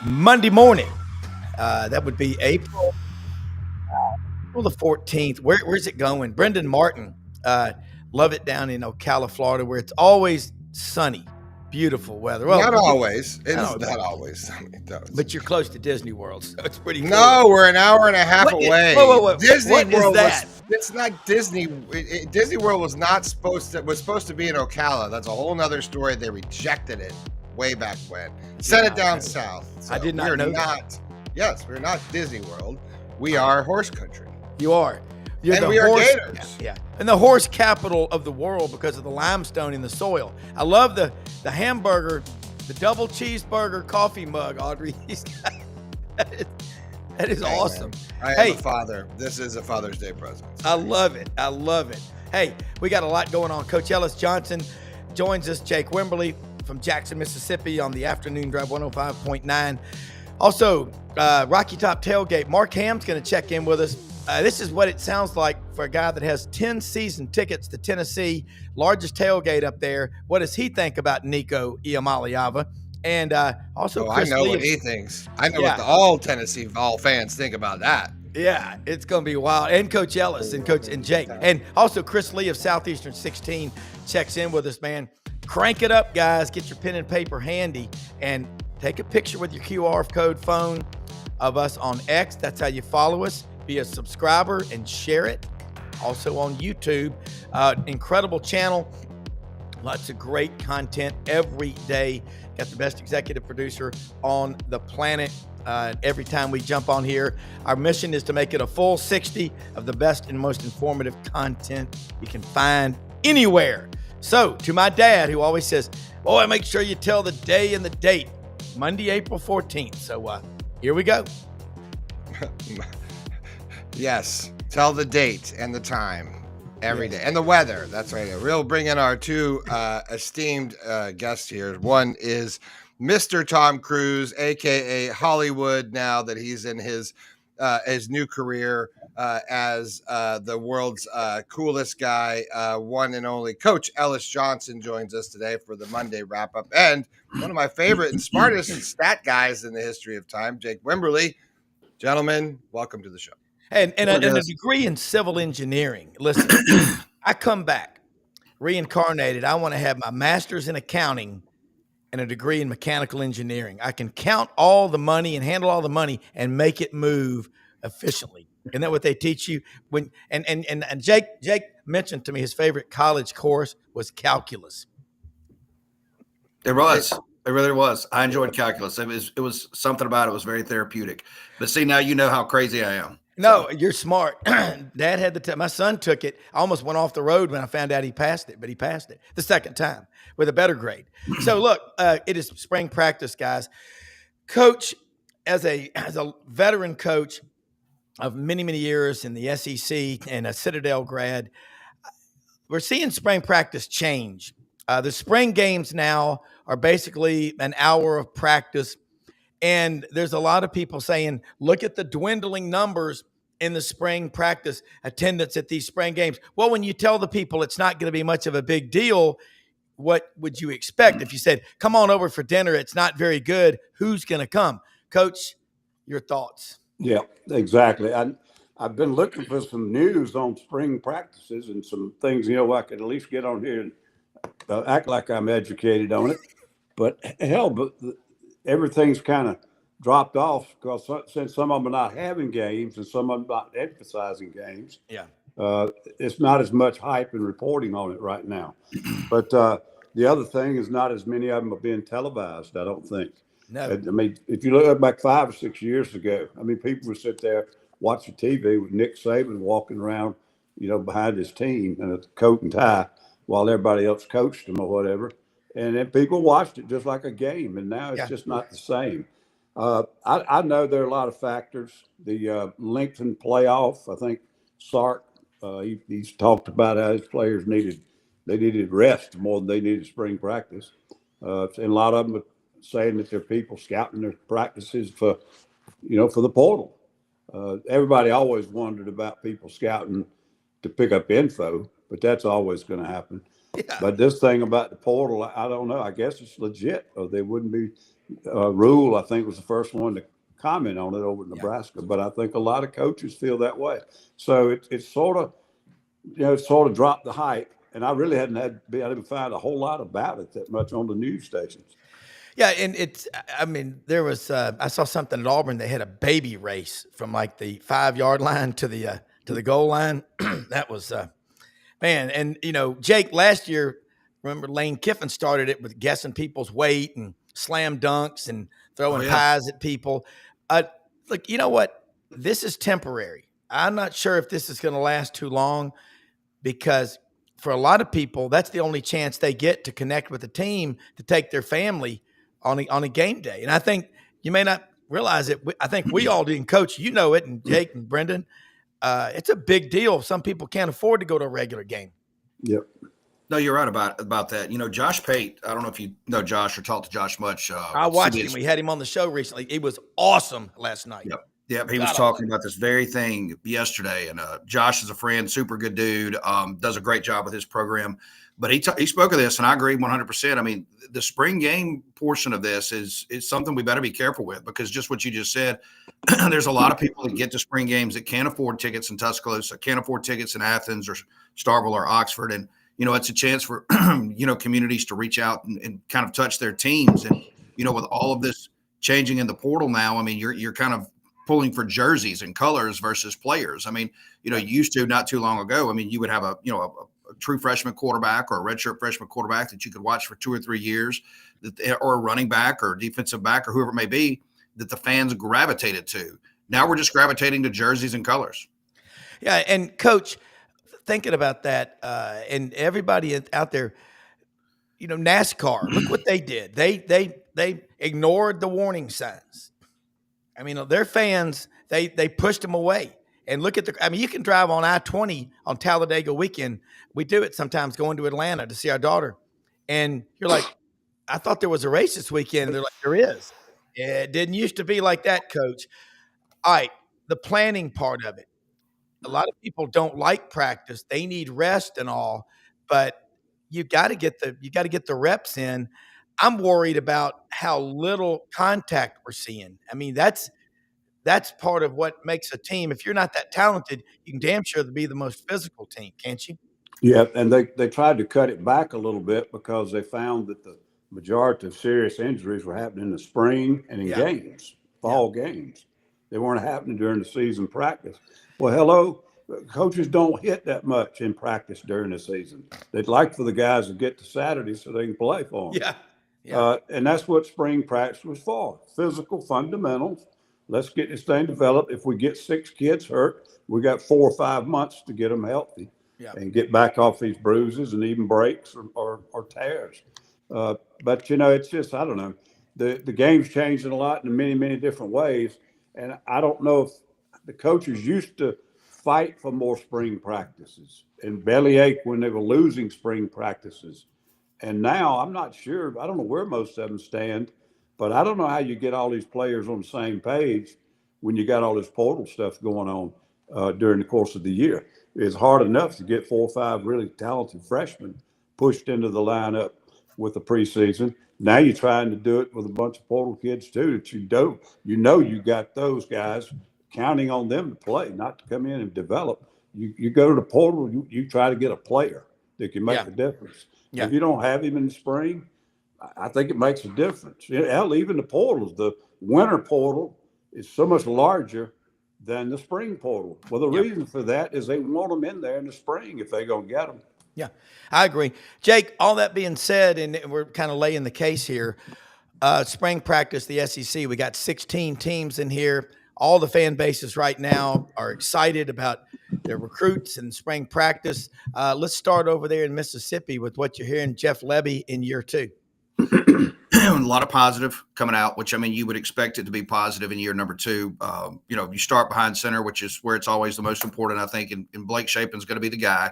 Monday morning. That would be April the 14th. Where's it going? Brenden Martin. Love it down in Ocala, Florida, where it's always sunny, beautiful weather. Well, Not always. I It's don't know, not always. but you're close to Disney World, so it's pretty cool. No, we're an hour and a half away. Whoa. Disney What is World that? it's not Disney. Disney World was supposed to be in Ocala. That's a whole nother story. They rejected it way back when. Sent it down south. So I did not know that. Yes, we're not Disney World. We are horse country. You are. You're And the we are horse, gators. Yeah. And the horse capital of the world because of the limestone in the soil. I love the hamburger, the double cheeseburger coffee mug, Audrey. That is awesome. Man. I am a father. This is a Father's Day present. I love it. Hey, we got a lot going on. Coach Ellis Johnson joins us. Jake Wimberly from Jackson, Mississippi on the afternoon drive 105.9. Also, Rocky Top Tailgate. Mark Hamm's going to check in with us. This is what it sounds like for a guy that has 10 season tickets to Tennessee, largest tailgate up there. What does he think about Nico Iamaleava? And also, I know what he thinks. I know what all Tennessee Vol fans think about that. Yeah, it's going to be wild. And Coach Ellis and Jake. And also Chris Lee of Southeastern 16 checks in with us, man. Crank it up, guys. Get your pen and paper handy and take a picture with your QR code phone of us on X. That's how you follow us. Be a subscriber and share it. Also on YouTube. Incredible channel. Lots of great content every day. Got the best executive producer on the planet. Every time we jump on here, our mission is to make it a full 60 of the best and most informative content you can find anywhere. So to my dad, who always says, boy, make sure you tell the day and the date, Monday, April 14th. So here we go. Yes, tell the date and the time every day. And the weather. That's right. We'll bring in our two esteemed guests here. One is Mr. Tom Cruise, a.k.a. Hollywood, now that he's in his new career as the world's coolest guy. One and only Coach Ellis Johnson joins us today for the Monday wrap-up. And one of my favorite and smartest stat guys in the history of time, Jake Wimberly. Gentlemen, welcome to the show. And a degree in civil engineering. Listen, I come back reincarnated. I want to have my master's in accounting and a degree in mechanical engineering. I can count all the money and handle all the money and make it move efficiently. Isn't that what they teach you? And Jake mentioned to me his favorite college course was calculus. It was. It really was. I enjoyed calculus. It was something about it was very therapeutic. But see, now you know how crazy I am. No, you're smart. Dad had my son took it. I almost went off the road when I found out he passed it, but he passed it the second time with a better grade. So look, it is spring practice, guys. Coach, as a veteran coach of many, many years in the SEC and a Citadel grad, we're seeing spring practice change. The spring games now are basically an hour of practice. And there's a lot of people saying, look at the dwindling numbers in the spring practice attendance at these spring games. Well, when you tell the people it's not going to be much of a big deal, what would you expect? If you said, come on over for dinner, it's not very good, who's going to come? Coach, your thoughts? Yeah, exactly. I've been looking for some news on spring practices and some things, I could at least get on here and act like I'm educated on it. But everything's kind of dropped off because since some of them are not having games and some of them not emphasizing games, it's not as much hype and reporting on it right now. But the other thing is not as many of them are being televised, I don't think. No. I mean, if you look back 5 or 6 years ago, people would sit there watching TV with Nick Saban walking around, behind his team in a coat and tie while everybody else coached him or whatever. And then people watched it just like a game, and now it's just not the same. I know there are a lot of factors. The lengthened playoff, I think Sark, he's talked about how his players needed rest more than they needed spring practice. And a lot of them are saying that there are people scouting their practices for the portal. Everybody always wondered about people scouting to pick up info, but that's always going to happen. Yeah. But this thing about the portal, I don't know. I guess it's legit, or they wouldn't be Rule, I think, was the first one to comment on it over in Nebraska. But I think a lot of coaches feel that way. So it's sort of, sort of dropped the hype. And I really hadn't been able to find a whole lot about it that much on the news stations. Yeah, and there was I saw something at Auburn. They had a baby race from like the 5-yard line to the goal line. That was man. And Jake, last year, remember Lane Kiffin started it with guessing people's weight and slam dunks and throwing pies at people. Look, you know what? This is temporary. I'm not sure if this is going to last too long, because for a lot of people, that's the only chance they get to connect with a team, to take their family on a game day. And I think you may not realize it. I think we all do. And Coach, you know it, and Jake and Brenden, it's a big deal. Some people can't afford to go to a regular game. Yep. No, you're right about that. Josh Pate, I don't know if you know Josh or talked to Josh much. I watched him. We had him on the show recently. He was awesome last night. Yep. He was talking about this very thing yesterday. And Josh is a friend, super good dude, does a great job with his program. But he spoke of this, and I agree 100%. I mean, the spring game portion of this is something we better be careful with, because just what you just said, there's a lot of people that get to spring games that can't afford tickets in Tuscaloosa, can't afford tickets in Athens or Starkville or Oxford. And, it's a chance for, communities to reach out and kind of touch their teams. And, with all of this changing in the portal now, I mean, you're kind of pulling for jerseys and colors versus players. I mean, you used to, not too long ago, I mean, you would have a true freshman quarterback or a redshirt freshman quarterback that you could watch for 2 or 3 years, or a running back or defensive back or whoever it may be, that the fans gravitated to. Now we're just gravitating to jerseys and colors. Yeah. And Coach, thinking about that, and everybody out there, NASCAR, look what they did. They ignored the warning signs. I mean, their fans, they pushed them away. And look at you can drive on I-20 on Talladega weekend. We do it sometimes going to Atlanta to see our daughter. And you're like, I thought there was a race this weekend. And they're like, there is. It didn't used to be like that, Coach. All right, the planning part of it. A lot of people don't like practice. They need rest and all, but you got to get the reps in. I'm worried about how little contact we're seeing. I mean, that's part of what makes a team. If you're not that talented, you can damn sure be the most physical team, can't you? Yeah, and they tried to cut it back a little bit because they found that the majority of serious injuries were happening in the spring and in games, fall games. They weren't happening during the season practice. Well, hello, coaches don't hit that much in practice during the season. They'd like for the guys to get to Saturday so they can play for them. Yeah. And that's what spring practice was for, physical fundamentals. Let's get this thing developed. If we get 6 kids hurt, we got 4 or 5 months to get them healthy and get back off these bruises and even breaks or tears. But, it's just, I don't know. The game's changing a lot in many, many different ways. And I don't know if the coaches used to fight for more spring practices and bellyache when they were losing spring practices. And now I'm not sure. I don't know where most of them stand. But I don't know how you get all these players on the same page when you got all this portal stuff going on during the course of the year. It's hard enough to get 4 or 5 really talented freshmen pushed into the lineup with the preseason. Now you're trying to do it with a bunch of portal kids too that you don't. You got those guys, counting on them to play, not to come in and develop. You go to the portal, you try to get a player that can make a difference. If you don't have him in the spring, I think it makes a difference. Hell, even the portals, the winter portal is so much larger than the spring portal. Well, the reason for that is they want them in there in the spring if they're going to get them. Yeah, I agree. Jake, all that being said, and we're kind of laying the case here, spring practice, the SEC, we got 16 teams in here. All the fan bases right now are excited about their recruits and spring practice. Let's start over there in Mississippi with what you're hearing, Jeff Lebby in year 2. A lot of positive coming out, which, I mean, you would expect it to be positive in year number 2. You start behind center, which is where it's always the most important, I think, and Blake Shapen's going to be the guy.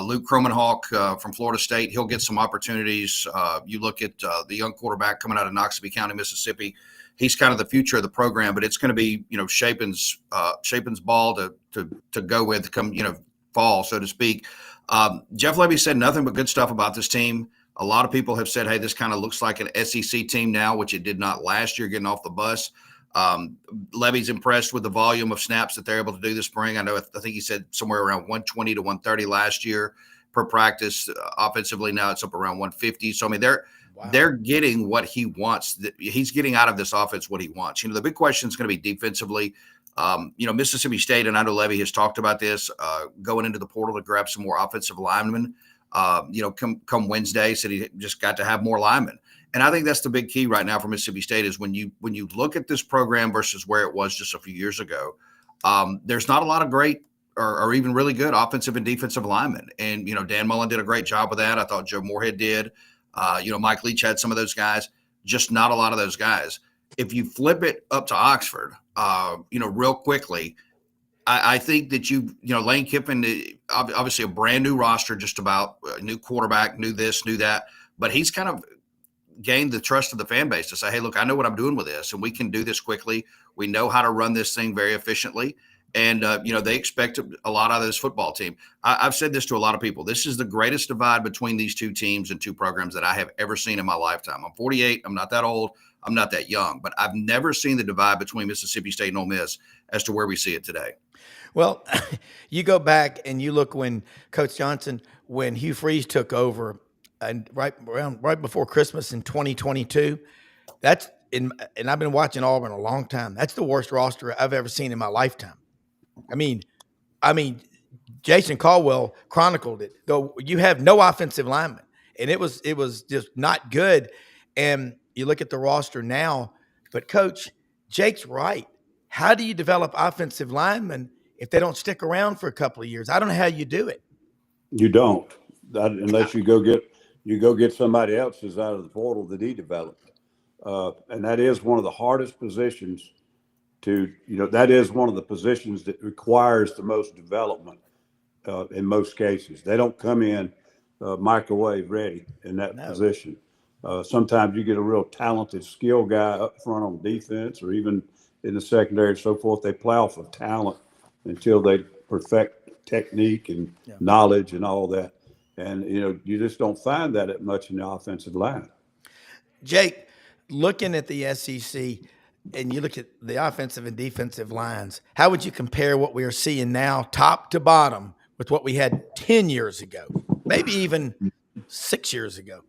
Luke Kromenhawk from Florida State, he'll get some opportunities. You look at the young quarterback coming out of Noxubee County, Mississippi. He's kind of the future of the program, but it's going to be, Shapen's ball to go with come, fall, so to speak. Jeff Lebby said nothing but good stuff about this team. A lot of people have said, hey, this kind of looks like an SEC team now, which it did not last year getting off the bus. Levy's impressed with the volume of snaps that they're able to do this spring. I think he said somewhere around 120 to 130 last year per practice. Offensively, now it's up around 150. So, I mean, they're getting what he wants. He's getting out of this offense what he wants. The big question is going to be defensively. Mississippi State, and I know Levy has talked about this, going into the portal to grab some more offensive linemen. Come Wednesday, said he just got to have more linemen. And I think that's the big key right now for Mississippi State is when you look at this program versus where it was just a few years ago, there's not a lot of great or even really good offensive and defensive linemen. And, Dan Mullen did a great job with that. I thought Joe Moorhead did. Mike Leach had some of those guys, just not a lot of those guys. If you flip it up to Oxford, real quickly, I think that Lane Kiffin, obviously a brand new roster, just about a new quarterback, knew this, knew that, but he's kind of gained the trust of the fan base to say, hey, look, I know what I'm doing with this, and we can do this quickly. We know how to run this thing very efficiently. And, they expect a lot out of this football team. I've said this to a lot of people. This is the greatest divide between these two teams and two programs that I have ever seen in my lifetime. I'm 48. I'm not that old. I'm not that young. But I've never seen the divide between Mississippi State and Ole Miss as to where we see it today. Well, you go back and you look when Coach Johnson, when Hugh Freeze took over, and right before Christmas in 2022, and I've been watching Auburn a long time. That's the worst roster I've ever seen in my lifetime. I mean, Jason Caldwell chronicled it. Though you have no offensive linemen, and it was just not good. And you look at the roster now, but Coach, Jake's right. How do you develop offensive linemen if they don't stick around for a couple of years? I don't know how you do it. You don't, unless you go get somebody else who's out of the portal that he developed, and that is one of the hardest positions. That is one of the positions that requires the most development in most cases. They don't come in microwave ready in that position. Sometimes you get a real talented skill guy up front on defense or even in the secondary and so forth. They plow for talent until they perfect technique and knowledge and all that. And, you just don't find that much in the offensive line. Jake, looking at the SEC, and you look at the offensive and defensive lines, how would you compare what we are seeing now, top to bottom, with what we had 10 years ago, maybe even 6 years ago?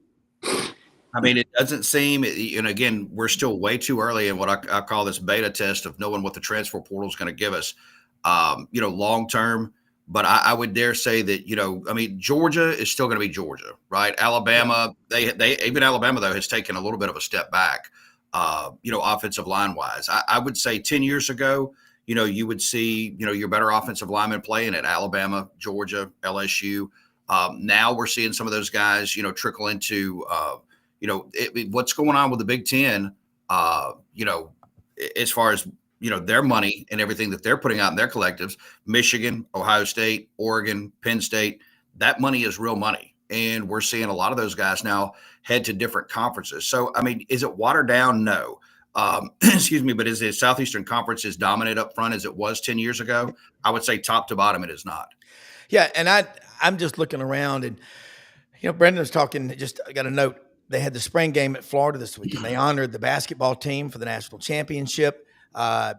I mean, it doesn't seem, and again, we're still way too early in what I call this beta test of knowing what the transfer portal is going to give us, long term. But I would dare say that, Georgia is still going to be Georgia, right? Alabama, even Alabama, though, has taken a little bit of a step back. Offensive line wise, I would say 10 years ago, you would see, your better offensive linemen playing at Alabama, Georgia, LSU. Now we're seeing some of those guys, trickle into, what's going on with the Big Ten, as far as, their money and everything that they're putting out in their collectives, Michigan, Ohio State, Oregon, Penn State, that money is real money. And we're seeing a lot of those guys now head to different conferences. So, is it watered down? No. Excuse me, but is the Southeastern Conference as dominant up front as it was 10 years ago? I would say top to bottom, it is not. Yeah, and I'm just looking around, and, Brenden was talking, I got a note. They had the spring game at Florida this week, and they honored the basketball team for the national championship. That's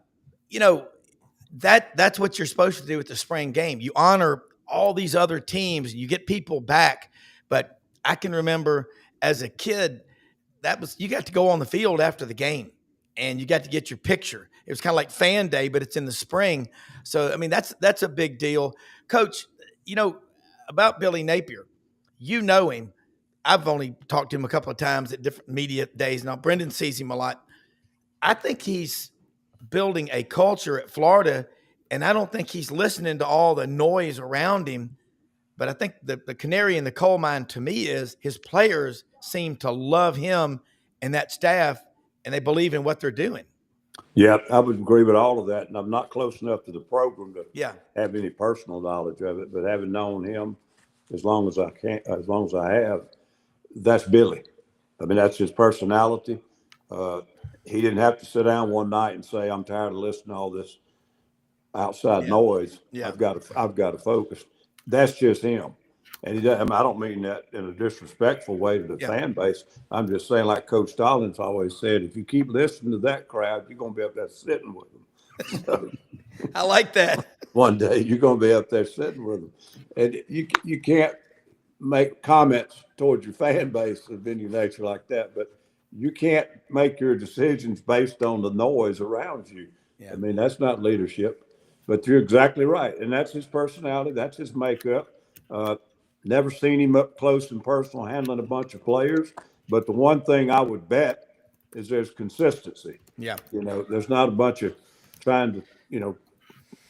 what you're supposed to do with the spring game. You honor all these other teams, and you get people back. But I can remember as a kid, you got to go on the field after the game, and you got to get your picture. It was kind of like fan day, but it's in the spring. So, that's a big deal. Coach, about Billy Napier, him. I've only talked to him a couple of times at different media days. Now, Brenden sees him a lot. I think he's building a culture at Florida, and I don't think he's listening to all the noise around him. But I think the canary in the coal mine to me is his players seem to love him and that staff, and they believe in what they're doing. Yeah, I would agree with all of that. And I'm not close enough to the program to have any personal knowledge of it, but having known him as long as I have, that's Billy. That's his personality. He didn't have to sit down one night and say, I'm tired of listening to all this outside noise. Yeah. I've got to focus. That's just him. And he does, I mean, I don't mean that in a disrespectful way to the fan base. I'm just saying, like Coach Stallings always said, if you keep listening to that crowd, you're going to be up there sitting with them. So, I like that. one day you're going to be up there sitting with them. And you can't make comments towards your fan base of any nature like that, but you can't make your decisions based on the noise around you. I mean, that's not leadership. But you're exactly right. And that's his personality. That's his makeup. Never seen him up close and personal handling a bunch of players. But the one thing I would bet is there's consistency. Yeah. There's not a bunch of trying to,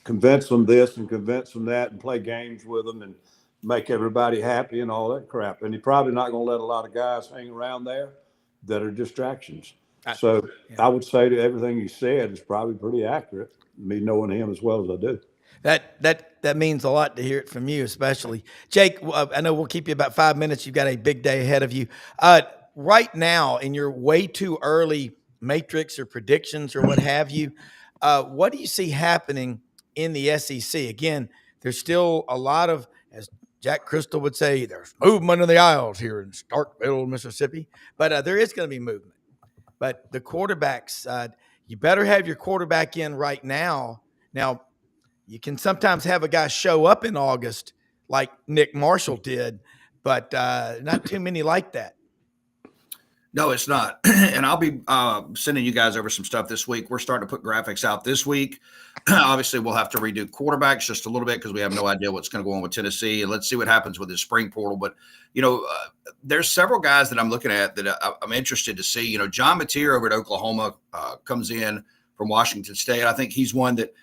convince them this and convince them that and play games with them and make everybody happy and all that crap. And he's probably not going to let a lot of guys hang around there that are distractions. So I would say to everything he said is probably pretty accurate, me knowing him as well as I do. That means a lot to hear it from you, especially. Jake, I know we'll keep you about 5 minutes. You've got a big day ahead of you. Right now, in your way too early matrix or predictions or what have you, what do you see happening in the SEC? Again, there's still a lot of, as Jack Crystal would say, there's movement in the aisles here in Starkville, Mississippi. But there is going to be movement. But the quarterbacks, you better have your quarterback in right now. Now, you can sometimes have a guy show up in August like Nick Marshall did, but not too many like that. No, it's not. And I'll be sending you guys over some stuff this week. We're starting to put graphics out this week. Obviously, we'll have to redo quarterbacks just a little bit because we have no idea what's going to go on with Tennessee. And let's see what happens with this spring portal. But, there's several guys that I'm looking at that I'm interested to see. John Mateer over at Oklahoma comes in from Washington State. I think he's one that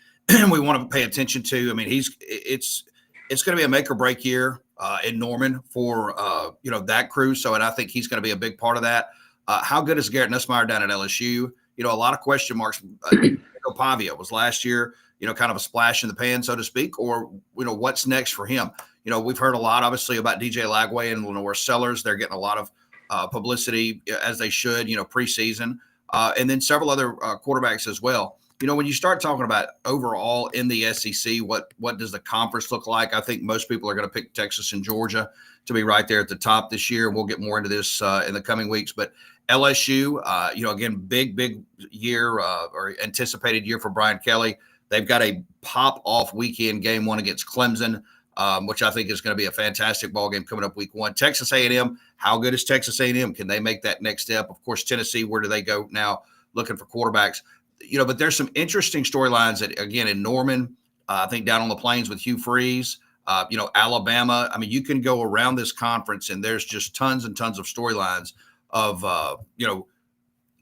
we want to pay attention to. I mean, it's going to be a make or break year in Norman for, that crew. So, and I think he's going to be a big part of that. How good is Garrett Nussmeier down at LSU? A lot of question marks. Nico Pavia was last year, kind of a splash in the pan, so to speak, or, what's next for him? We've heard a lot, obviously, about DJ Lagway and Lenore Sellers. They're getting a lot of publicity, as they should, preseason, and then several other quarterbacks as well. When you start talking about overall in the SEC, what does the conference look like? I think most people are going to pick Texas and Georgia to be right there at the top this year. We'll get more into this in the coming weeks. But LSU, again, big year or anticipated year for Brian Kelly. They've got a pop-off weekend game one against Clemson, which I think is going to be a fantastic ball game coming up week one. Texas A&M, how good is Texas A&M? Can they make that next step? Of course, Tennessee, where do they go now looking for quarterbacks? But there's some interesting storylines that, again, in Norman, I think down on the plains with Hugh Freeze, Alabama. I mean, you can go around this conference and there's just tons and tons of storylines of,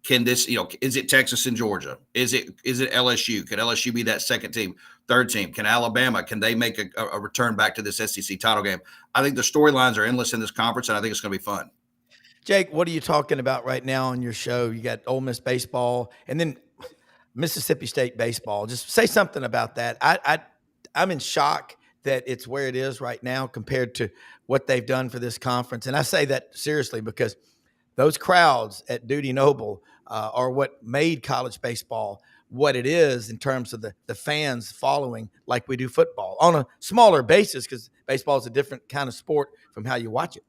can this, is it Texas and Georgia? Is it LSU? Can LSU be that second team, third team? Can Alabama, can they make a return back to this SEC title game? I think the storylines are endless in this conference, and I think it's going to be fun. Jake, what are you talking about right now on your show? You got Ole Miss baseball and then Mississippi State baseball. Just say something about that. I'm in shock that it's where it is right now compared to what they've done for this conference. And I say that seriously because those crowds at Dudy Noble are what made college baseball what it is in terms of the fans following like we do football on a smaller basis because baseball is a different kind of sport from how you watch it.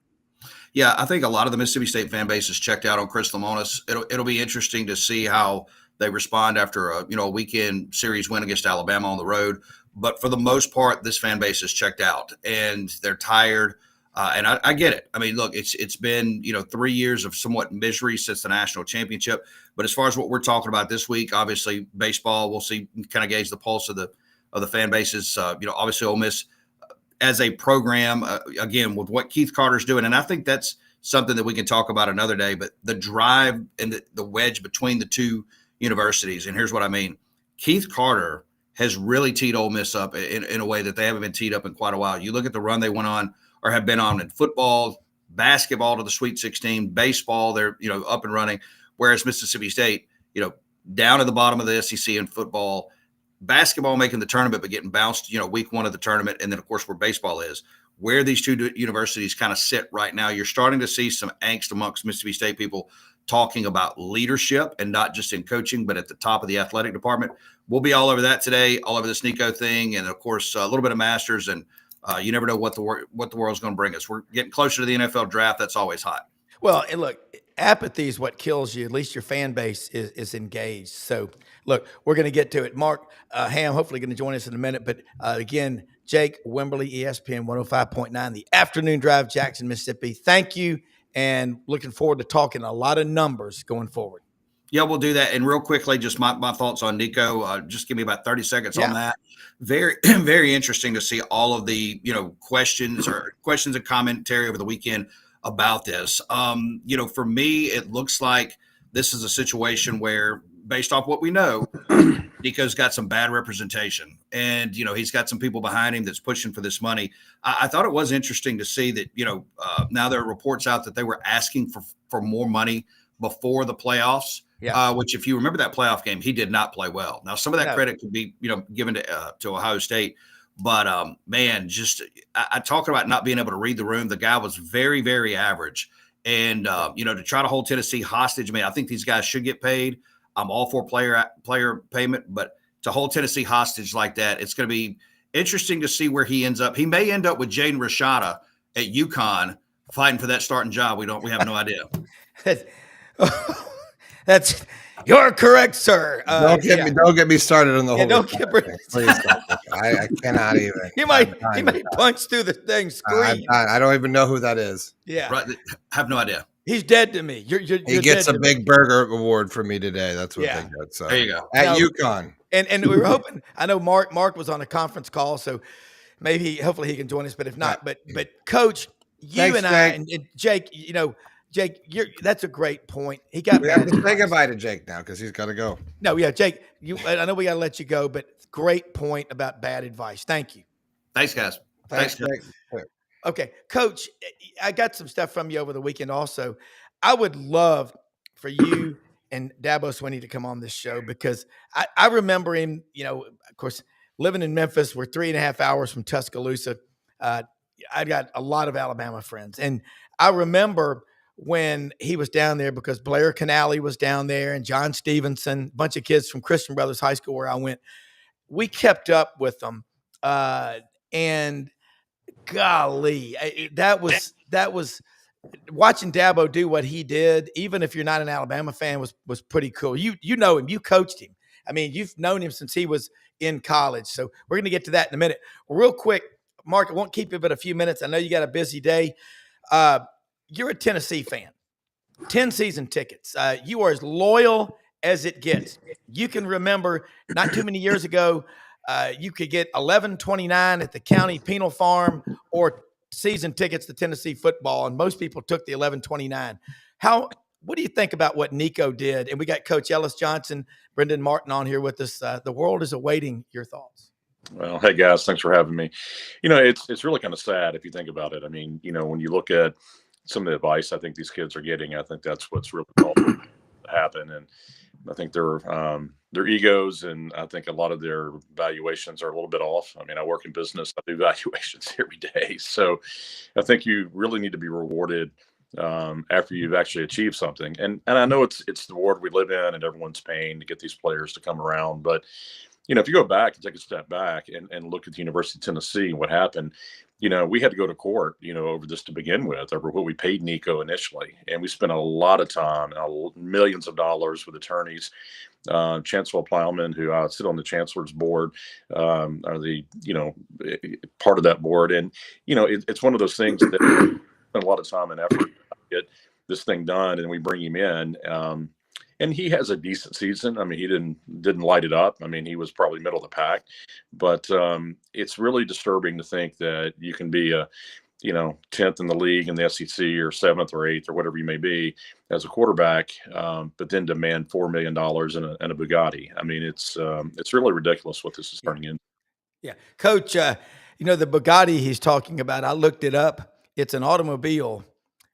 Yeah, I think a lot of the Mississippi State fan base is checked out on Chris Lemonis. It'll be interesting to see how they respond after a weekend series win against Alabama on the road. But for the most part, this fan base is checked out and they're tired. And I get it. I mean, look, it's been 3 years of somewhat misery since the national championship. But as far as what we're talking about this week, obviously baseball, we'll see, kind of gauge the pulse of the fan bases. Obviously Ole Miss as a program, again, with what Keith Carter's doing. And I think that's something that we can talk about another day. But the drive and the wedge between the two universities. And here's what I mean. Keith Carter has really teed Ole Miss up in a way that they haven't been teed up in quite a while. You look at the run they went on or have been on in football, basketball to the Sweet 16, baseball, they're, up and running. Whereas Mississippi State, down at the bottom of the SEC in football, basketball making the tournament, but getting bounced, week one of the tournament. And then of course where baseball is, where these two universities kind of sit right now, you're starting to see some angst amongst Mississippi State people talking about leadership and not just in coaching, but at the top of the athletic department. We'll be all over that today, all over this Nico thing. And of course, a little bit of Masters and You never know what the world's going to bring us. We're getting closer to the NFL draft. That's always hot. Well, and look, apathy is what kills you. At least your fan base is engaged. So, look, we're going to get to it. Mark Hamm, hopefully going to join us in a minute. But again, Jake Wimberly, ESPN 105.9, the afternoon drive, Jackson, Mississippi. Thank you, and looking forward to talking a lot of numbers going forward. Yeah, we'll do that. And real quickly, just my thoughts on Nico. Just give me about 30 seconds on that. Very, very interesting to see all of the, questions and commentary over the weekend about this. For me, it looks like this is a situation where, based off what we know, Nico's got some bad representation, and he's got some people behind him that's pushing for this money. I thought it was interesting to see that now there are reports out that they were asking for more money before the playoffs. Yeah. Which, if you remember that playoff game, he did not play well. Now, some of that credit could be given to Ohio State. But, man, just I talking about not being able to read the room. The guy was very, very average. And, to try to hold Tennessee hostage, I think these guys should get paid. I'm all for player payment. But to hold Tennessee hostage like that, it's going to be interesting to see where he ends up. He may end up with Jaden Rashada at UConn fighting for that starting job. We have no idea. You're correct, sir. Don't get me started on the whole. Don't get please. I cannot even. He might punch through the thing. Scream. I don't even know who that is. Yeah, right. Have no idea. He's dead to me. He gets a big burger award from me today. That's what they got. So there you go. At UConn. And we were hoping. I know Mark was on a conference call, so hopefully he can join us. But if not, but Coach, Thanks, and I and Jake, Jake, that's a great point. He got. We have to say goodbye to Jake now because he's got to go. No, yeah, Jake. I know we got to let you go, but great point about bad advice. Thank you. Thanks, guys. Thanks, Jake. Okay, Coach, I got some stuff from you over the weekend. Also, I would love for you and Dabo Swinney to come on this show because I remember him. Of course, living in Memphis, we're 3.5 hours from Tuscaloosa. I got a lot of Alabama friends, and I remember when he was down there because Blair Canale was down there and John Stevenson, a bunch of kids from Christian Brothers High School where I went. We kept up with them. And golly, that was watching Dabo do what he did, even if you're not an Alabama fan, was pretty cool. You know him, you coached him. You've known him since he was in college. So we're going to get to that in a minute. Real quick, Mark, I won't keep you but a few minutes. I know you got a busy day. You're a Tennessee fan, 10 season tickets. You are as loyal as it gets. You can remember not too many years ago, you could get $11.29 at the county penal farm or season tickets to Tennessee football, and most people took the $11.29. What do you think about what Nico did? And we got Coach Ellis Johnson, Brenden Martin on here with us. The world is awaiting your thoughts. Well, hey guys, thanks for having me. It's really kind of sad if you think about it. When you look at some of the advice I think these kids are getting, I think that's what's really called to happen. And I think their egos, and I think a lot of their valuations are a little bit off. I work in business. I do valuations every day. So I think you really need to be rewarded after you've actually achieved something. And I know it's the world we live in and everyone's paying to get these players to come around. But, if you go back and take a step back and look at the University of Tennessee and what happened, we had to go to court, over this to begin with, over what we paid Nico initially. And we spent a lot of time, millions of dollars with attorneys. Chancellor Plowman, who I sit on the chancellor's board, are the, part of that board. And, it's one of those things that spend a lot of time and effort to get this thing done. And we bring him in. And he has a decent season. He didn't light it up. He was probably middle of the pack, but it's really disturbing to think that you can be a, 10th in the league in the SEC or 7th or 8th or whatever you may be as a quarterback, but then demand $4 million in a Bugatti. It's really ridiculous what this is turning into. Yeah, Coach. The Bugatti he's talking about, I looked it up. It's an automobile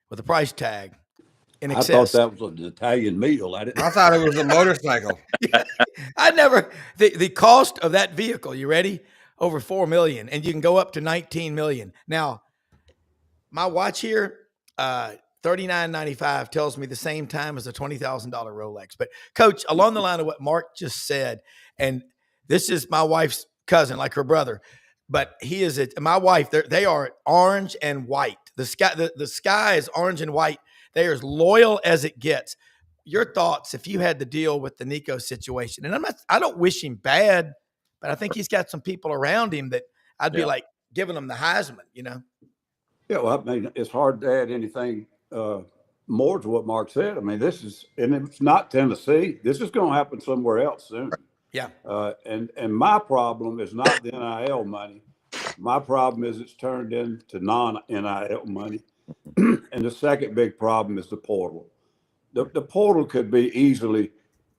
with a price tag. I thought that was an Italian meal. I thought it was a motorcycle. The cost of that vehicle, you ready? Over $4 million, and you can go up to $19 million. Now, my watch here, $39.95 tells me the same time as a $20,000 Rolex. But Coach, along the line of what Mark just said, and this is my wife's cousin, like her brother, but he is my wife. They are orange and white. The sky is orange and white. They are as loyal as it gets. Your thoughts if you had to deal with the Nico situation? And I don't wish him bad, but I think he's got some people around him that I'd be like giving them the Heisman, Yeah, well, I mean, it's hard to add anything more to what Mark said. I mean, and it's not Tennessee. This is going to happen somewhere else soon. Yeah. And my problem is not the NIL money. My problem is it's turned into non-NIL money. And the second big problem is the portal. The portal could be easily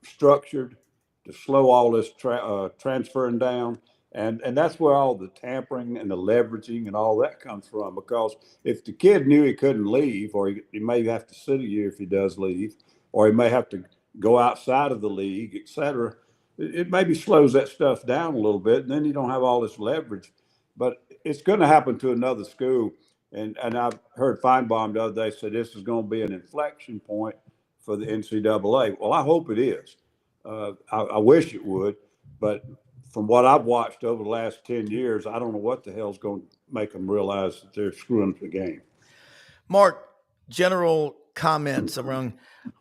structured to slow all this transferring down. And that's where all the tampering and the leveraging and all that comes from. Because if the kid knew he couldn't leave, or he may have to sit a year if he does leave, or he may have to go outside of the league, et cetera, it maybe slows that stuff down a little bit. And then you don't have all this leverage. But it's going to happen to another school. And I've heard Feinbaum the other day say this is going to be an inflection point for the NCAA. Well, I hope it is. I wish it would. But from what I've watched over the last 10 years, I don't know what the hell's going to make them realize that they're screwing up the game. Mark, general comments around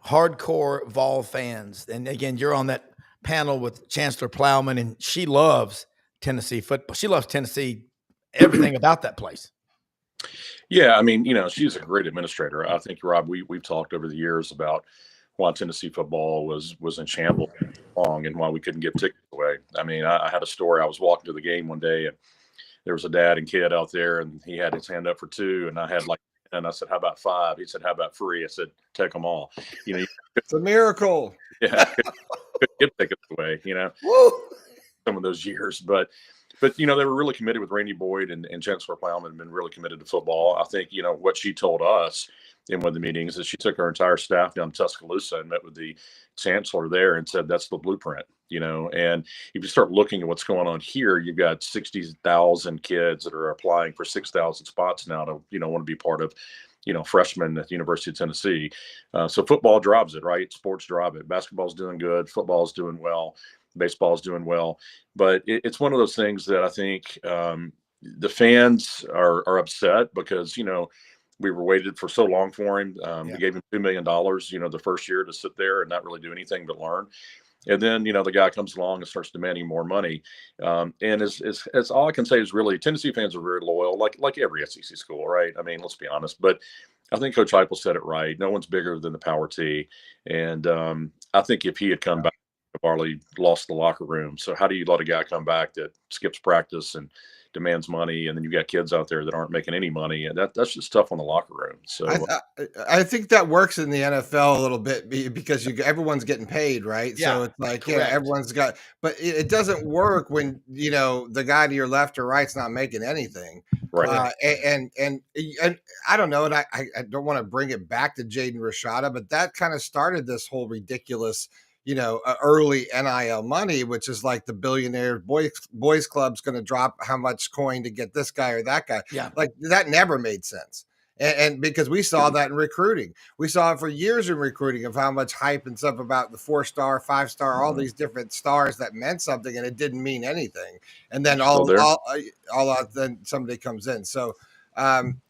hardcore Vol fans. And again, you're on that panel with Chancellor Plowman, and she loves Tennessee football. She loves Tennessee, everything about that place. Yeah, I mean, she's a great administrator. I think, Rob, we've talked over the years about why Tennessee football was in shambles long and why we couldn't give tickets away. I mean, I had a story. I was walking to the game one day, and there was a dad and kid out there, and he had his hand up for two, and I had and I said, "How about 5?" He said, "How about 3?" I said, "Take them all." It's a miracle. Yeah, couldn't give tickets away. Woo! Some of those years, but they were really committed with Randy Boyd and Chancellor Plowman, been really committed to football. I think, what she told us in one of the meetings is she took her entire staff down to Tuscaloosa and met with the chancellor there and said, that's the blueprint, and if you start looking at what's going on here, you've got 60,000 kids that are applying for 6,000 spots now to, want to be part of, freshmen at the University of Tennessee. So football drives it, right? Sports drive it. Basketball's doing good. Football's doing well. Baseball is doing well, but it's one of those things that I think the fans are upset because, we were waited for so long for him. We gave him $2 million, the first year to sit there and not really do anything but learn. And then, the guy comes along and starts demanding more money. And it's all I can say is really Tennessee fans are very loyal, like every SEC school, right? I mean, let's be honest, but I think Coach Heupel said it right. No one's bigger than the Power T. And I think if he had come back, Barley lost the locker room. So how do you let a guy come back that skips practice and demands money, and then you got kids out there that aren't making any money, and that's just tough on the locker room. So I think that works in the NFL a little bit because everyone's getting paid, right? Yeah, so it's like everyone's got, but it doesn't work when the guy to your left or right's not making anything, right? And I don't know, and I don't want to bring it back to Jaden Rashada, but that kind of started this whole ridiculous early NIL money, which is like the billionaire boys club's going to drop how much coin to get this guy or that guy. Yeah. Like that never made sense. And because we saw that in recruiting, we saw it for years in recruiting of how much hype and stuff about the 4-star, 5-star, all these different stars that meant something, and it didn't mean anything. And then then somebody comes in. So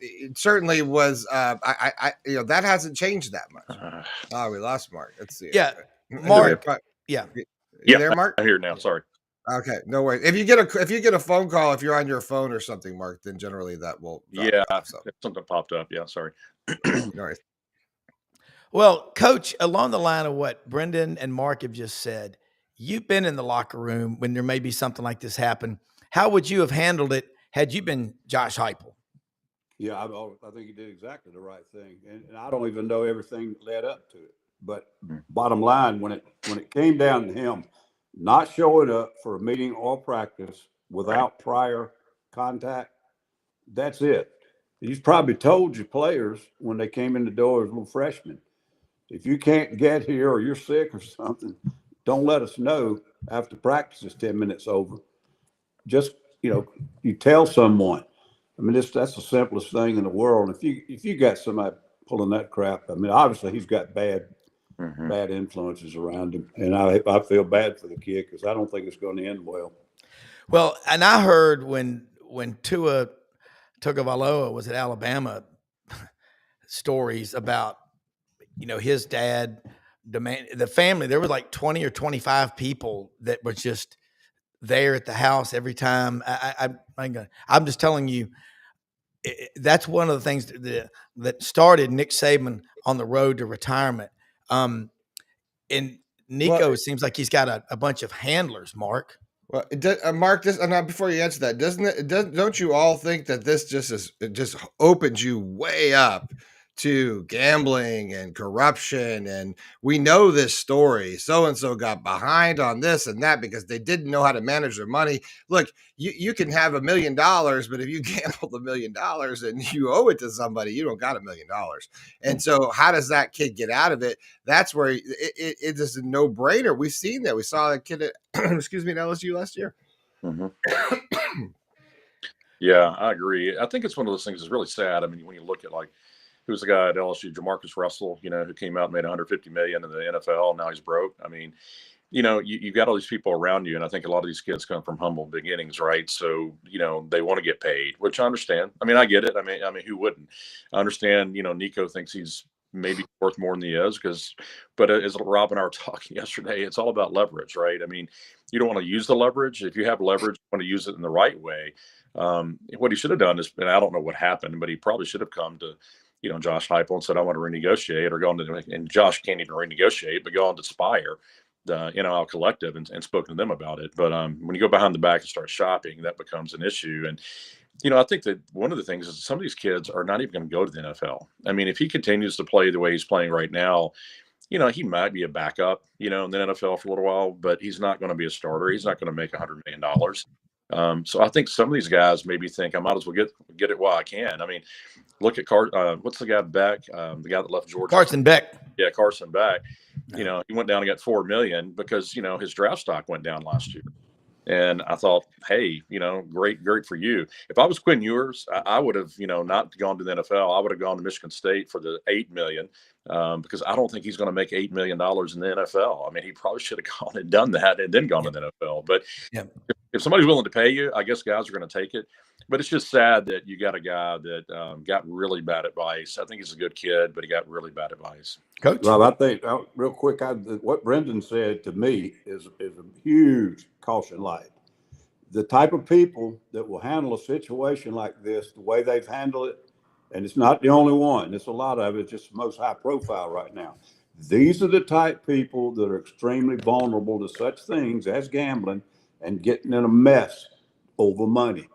it certainly was, that hasn't changed that much. We lost Mark. Let's see. Yeah. Mark, you there, Mark? I'm here now. Sorry. Okay, no worries. If you get a phone call, if you're on your phone or something, Mark, then generally that will drop off, something popped up. Yeah, sorry. No worries. Well, Coach, along the line of what Brenden and Mark have just said, you've been in the locker room when there may be something like this happen. How would you have handled it had you been Josh Heupel? Yeah, I think he did exactly the right thing, and I don't even know everything that led up to it. But bottom line, when it came down to him not showing up for a meeting or practice without prior contact, that's it. He's probably told your players when they came in the door as little freshmen, if you can't get here or you're sick or something, don't let us know after practice is 10 minutes over. Just, you tell someone. I mean, that's the simplest thing in the world. If you got somebody pulling that crap, I mean, obviously he's got bad influences around him. And I feel bad for the kid because I don't think it's going to end well. Well, and I heard when when Tua Tagovailoa was at Alabama, stories about, his dad the family, there was like 20 or 25 people that were just there at the house every time. I'm just telling you, that's one of the things that started Nick Saban on the road to retirement. And Nico seems like he's got a bunch of handlers, Mark. Well, Mark, before you answer that, don't you all think that this just opens you way up to gambling and corruption? And we know this story. So-and-so got behind on this and that because they didn't know how to manage their money. Look, you can have $1 million, but if you gambled $1 million and you owe it to somebody, you don't got $1 million. And so how does that kid get out of it? That's where it is a no-brainer. We've seen that. We saw that kid at, excuse me, at LSU last year. Mm-hmm. Yeah, I agree. I think it's one of those things that's really sad. I mean, when you look at who's the guy at LSU, Jamarcus Russell, who came out and made $150 million in the NFL, and now he's broke. I mean, you've got all these people around you, and I think a lot of these kids come from humble beginnings, right? So, they want to get paid, which I understand. I mean, I get it. I mean, who wouldn't? I understand, Nico thinks he's maybe worth more than he is but as Rob and I were talking yesterday, it's all about leverage, right? I mean, you don't want to use the leverage. If you have leverage, you want to use it in the right way. What he should have done is, and I don't know what happened, but he probably should have come to, Josh Heupel and said, I want to renegotiate, or gone to, and Josh can't even renegotiate, but go on to Spire, our collective, and spoken to them about it. But when you go behind the back and start shopping, that becomes an issue. And, I think that one of the things is some of these kids are not even going to go to the NFL. I mean, if he continues to play the way he's playing right now, he might be a backup, in the NFL for a little while, but he's not going to be a starter. He's not going to make $100 million. So I think some of these guys maybe think I might as well get it while I can. I mean, look at what's the guy Beck, the guy that left Georgia? Carson Beck. Yeah, Carson Beck. He went down and got $4 million because his draft stock went down last year. And I thought, hey, great for you. If I was Quinn Ewers, I would have, not gone to the NFL. I would have gone to Michigan State for the $8 million, because I don't think he's going to make $8 million in the NFL. I mean, he probably should have gone and done that and then gone to the NFL. But if somebody's willing to pay you, I guess guys are going to take it. But it's just sad that you got a guy that got really bad advice. I think he's a good kid, but he got really bad advice. Coach? Rob, I think, real quick, what Brenden said to me is a huge caution light. The type of people that will handle a situation like this, the way they've handled it, and it's not the only one. It's a lot of it. It's just the most high profile right now. These are the type people that are extremely vulnerable to such things as gambling and getting in a mess over money.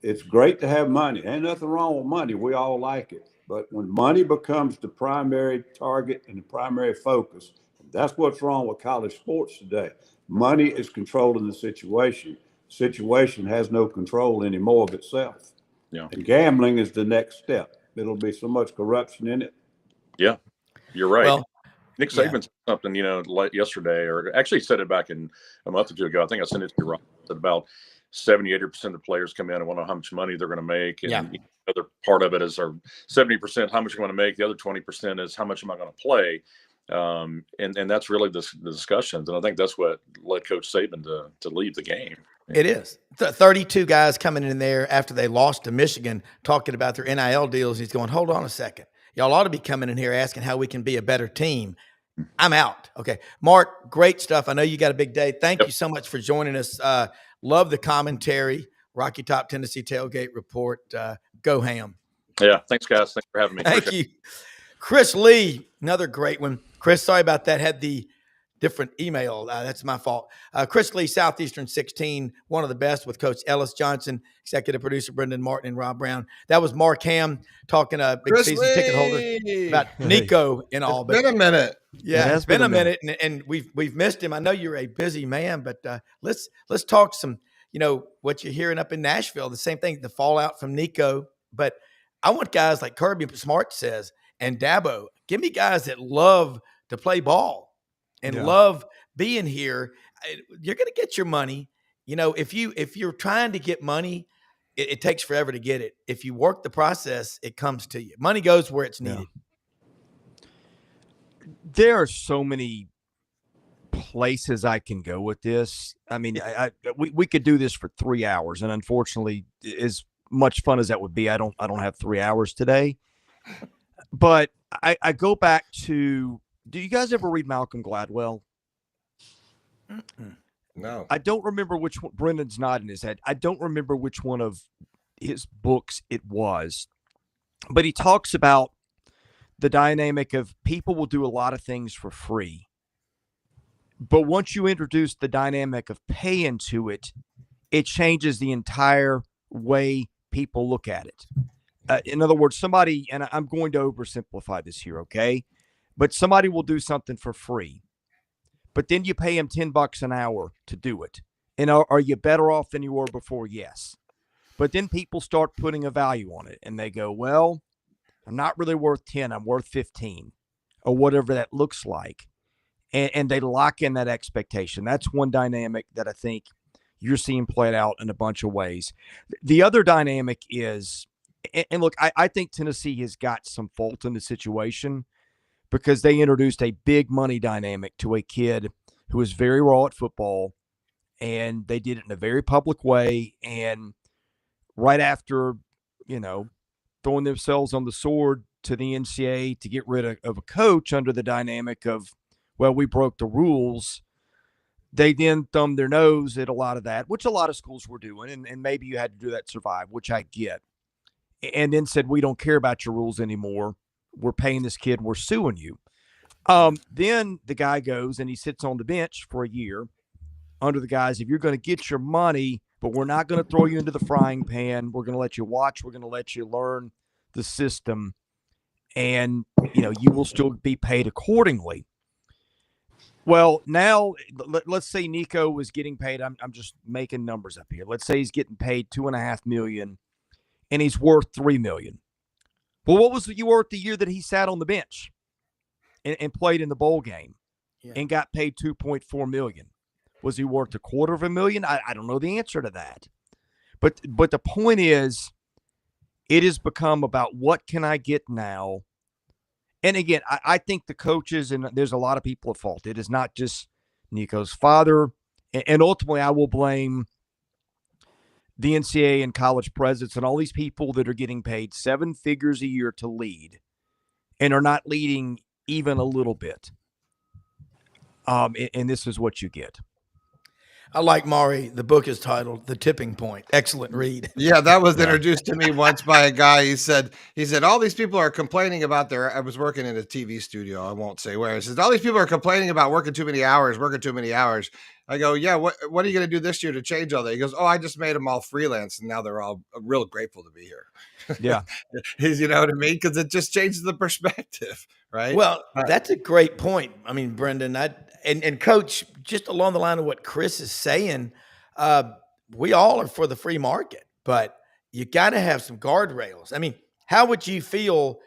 It's great to have money. Ain't nothing wrong with money. We all like it. But when money becomes the primary target and the primary focus, that's what's wrong with college sports today. Money is controlling the situation. Situation has no control anymore of itself. Yeah. And gambling is the next step. It'll be so much corruption in it. Yeah, you're right. Well, Nick Saban said something, like yesterday, or actually said it back in a month or two ago. I think I sent it to you, Rob, that about 70-80% of the players come in and want to know how much money they're going to make. And the other part of it is 70% how much you want to make. The other 20% is how much am I going to play. And that's really the discussions. And I think that's what led Coach Saban to leave the game. It is 32 guys coming in there after they lost to Michigan, talking about their NIL deals. He's going, hold on a second. Y'all ought to be coming in here asking how we can be a better team. I'm out. Okay. Mark, great stuff. I know you got a big day. Thank you so much for joining us. Love the commentary. Rocky Top Tennessee Tailgate Report. Go Hamm. Yeah. Thanks, guys. Thanks for having me. Thank you. Chris Lee, another great one. Chris, sorry about that. Had the different email. That's my fault. Chris Lee, Southeastern 16, one of the best with Coach Ellis Johnson, executive producer Brenden Martin and Rob Browne. That was Mark Hamm talking a big Chris season Lee. ticket holder about Nico and all. It's been a minute. Yeah, it's been a minute, and we've missed him. I know you're a busy man, but let's talk some. What you're hearing up in Nashville. The same thing, the fallout from Nico. But I want guys like Kirby Smart says and Dabo. Give me guys that love to play ball and love being here. You're going to get your money. If you're trying to get money, it takes forever to get it. If you work the process, it comes to you. Money goes where it's needed. There are so many places I can go with this. I mean, we could do this for 3 hours, and unfortunately, as much fun as that would be, I don't have 3 hours today. But I go back to, do you guys ever read Malcolm Gladwell? No. I don't remember which one. Brendan's nodding his head. I don't remember which one of his books it was, but he talks about the dynamic of people will do a lot of things for free. But once you introduce the dynamic of pay into it, it changes the entire way people look at it. In other words, somebody, and I'm going to oversimplify this here, okay? But somebody will do something for free, but then you pay them $10 an hour to do it. And are you better off than you were before? Yes. But then people start putting a value on it, and they go, well, I'm not really worth 10, I'm worth 15, or whatever that looks like. And they lock in that expectation. That's one dynamic that I think you're seeing played out in a bunch of ways. The other dynamic is, and look, I think Tennessee has got some fault in the situation because they introduced a big money dynamic to a kid who was very raw at football, and they did it in a very public way. And right after, throwing themselves on the sword to the NCAA to get rid of a coach under the dynamic of, well, we broke the rules, they then thumbed their nose at a lot of that, which a lot of schools were doing, and maybe you had to do that to survive, which I get, and then said, we don't care about your rules anymore. We're paying this kid. We're suing you. Then the guy goes and he sits on the bench for a year under the guise, if you're going to get your money, but we're not going to throw you into the frying pan. We're going to let you watch. We're going to let you learn the system, and, you will still be paid accordingly. Well, now let's say Nico was getting paid. I'm just making numbers up here. Let's say he's getting paid $2.5 million, and he's worth $3 million. Well, what was you worth the year that he sat on the bench and played in the bowl game and got paid $2.4 million? Was he worth $250,000? I don't know the answer to that. But the point is, it has become about what can I get now. And again, I think the coaches, and there's a lot of people at fault. It is not just Nico's father. And ultimately, I will blame the NCAA and college presidents and all these people that are getting paid 7 figures a year to lead and are not leading even a little bit. And this is what you get. I like Maury. The book is titled The Tipping Point. Excellent read. Yeah, that was introduced to me once by a guy. He said, all these people are complaining about I was working in a TV studio. I won't say where. He says, all these people are complaining about working too many hours. I go, yeah, what are you going to do this year to change all that? He goes, I just made them all freelance, and now they're all real grateful to be here. Yeah. You know what I mean? Because it just changes the perspective, right? Well, that's a great point. I mean, Brenden, and Coach, just along the line of what Chris is saying, we all are for the free market, but you got to have some guardrails. I mean, how would you feel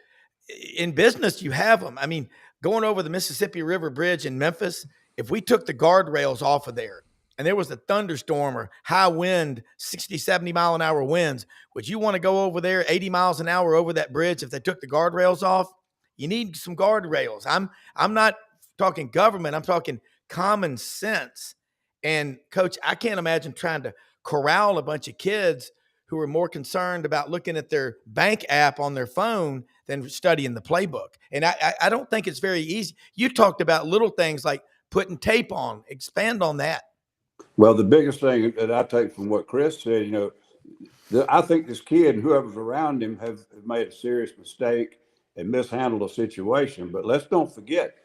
in business? You have them. I mean, going over the Mississippi River Bridge in Memphis, if we took the guardrails off of there and there was a thunderstorm or high wind, 60, 70 mile an hour winds, would you want to go over there 80 miles an hour over that bridge if they took the guardrails off? You need some guardrails. I'm not talking government. I'm talking common sense. And Coach, I can't imagine trying to corral a bunch of kids who are more concerned about looking at their bank app on their phone than studying the playbook. And I don't think it's very easy. You talked about little things like putting tape on. Expand on that. Well, the biggest thing that I take from what Chris said, I think this kid and whoever's around him have made a serious mistake and mishandled a situation. But let's don't forget,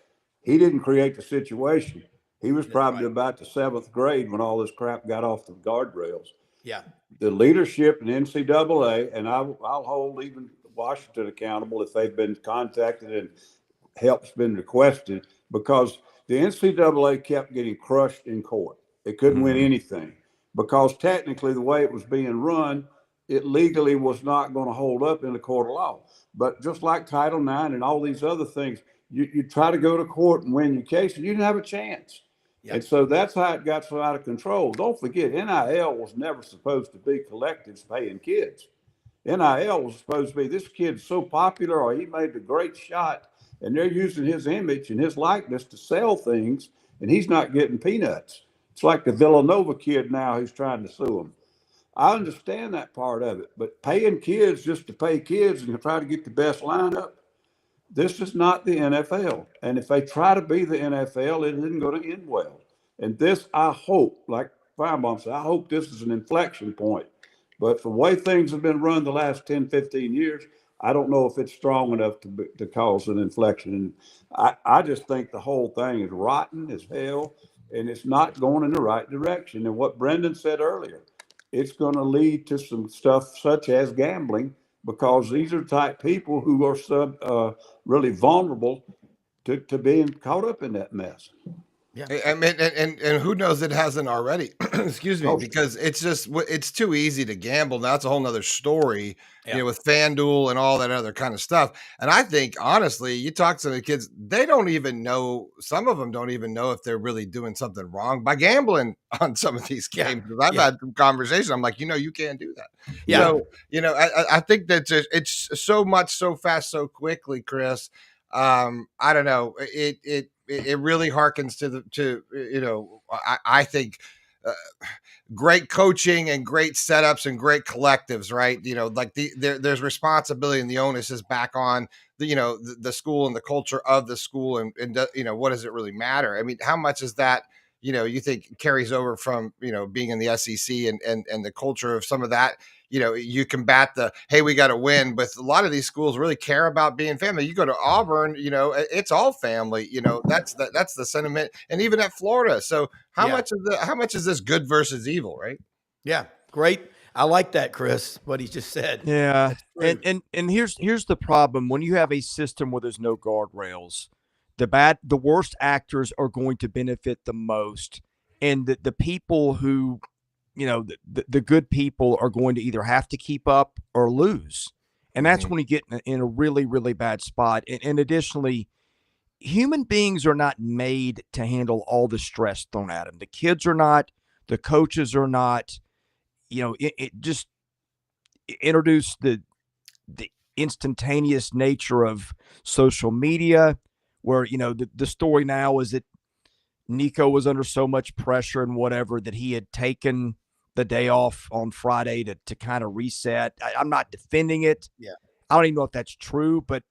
he didn't create the situation. He was probably about the 7th grade when all this crap got off the guardrails. Yeah. The leadership in NCAA, and I'll hold even Washington accountable if they've been contacted and help's been requested, because the NCAA kept getting crushed in court. It couldn't win anything because technically the way it was being run, it legally was not going to hold up in the court of law. But just like Title IX and all these other things, you try to go to court and win your case, and you didn't have a chance. Yep. And so that's how it got so out of control. Don't forget, NIL was never supposed to be collectives paying kids. NIL was supposed to be, this kid's so popular or he made a great shot, and they're using his image and his likeness to sell things, and he's not getting peanuts. It's like the Villanova kid now who's trying to sue him. I understand that part of it, but paying kids just to pay kids and to try to get the best lineup, this is not the NFL. And if they try to be the NFL, it isn't going to end well. And this, I hope, like Firebomb said, I hope this is an inflection point. But for the way things have been run the last 10, 15 years, I don't know if it's strong enough to cause an inflection. And I just think the whole thing is rotten as hell, and it's not going in the right direction. And what Brenden said earlier, it's going to lead to some stuff such as gambling, because these are type people who are really vulnerable to being caught up in that mess. Yeah, I mean, and who knows it hasn't already? Excuse me, because it's too easy to gamble. Now, that's a whole nother story, with FanDuel and all that other kind of stuff. And I think, honestly, you talk to the kids, they don't even know. Some of them don't even know if they're really doing something wrong by gambling on some of these games. I've had conversations. I'm like, you can't do that. Yeah. So, I think that it's so much, so fast, so quickly, Chris. I don't know. It really harkens to I think great coaching and great setups and great collectives, right? Like there's responsibility, and the onus is back on the school and the culture of the school, and what does it really matter? I mean, how much is that you think carries over from being in the SEC and the culture of some of that? You combat hey, we got to win, but a lot of these schools really care about being family. You go to Auburn, it's all family. That's the sentiment, and even at Florida. So how much is this good versus evil, right? Yeah, great. I like that, Chris, what he just said. Yeah, and here's the problem: when you have a system where there's no guardrails, the worst actors are going to benefit the most, and the people who the good people are going to either have to keep up or lose. And that's when you get in a really, really bad spot. And additionally, human beings are not made to handle all the stress thrown at them. The kids are not, the coaches are not. It just introduced the instantaneous nature of social media, where, the story now is that Nico was under so much pressure and whatever that he had taken the day off on Friday to kind of reset. I'm not defending it. Yeah. I don't even know if that's true, but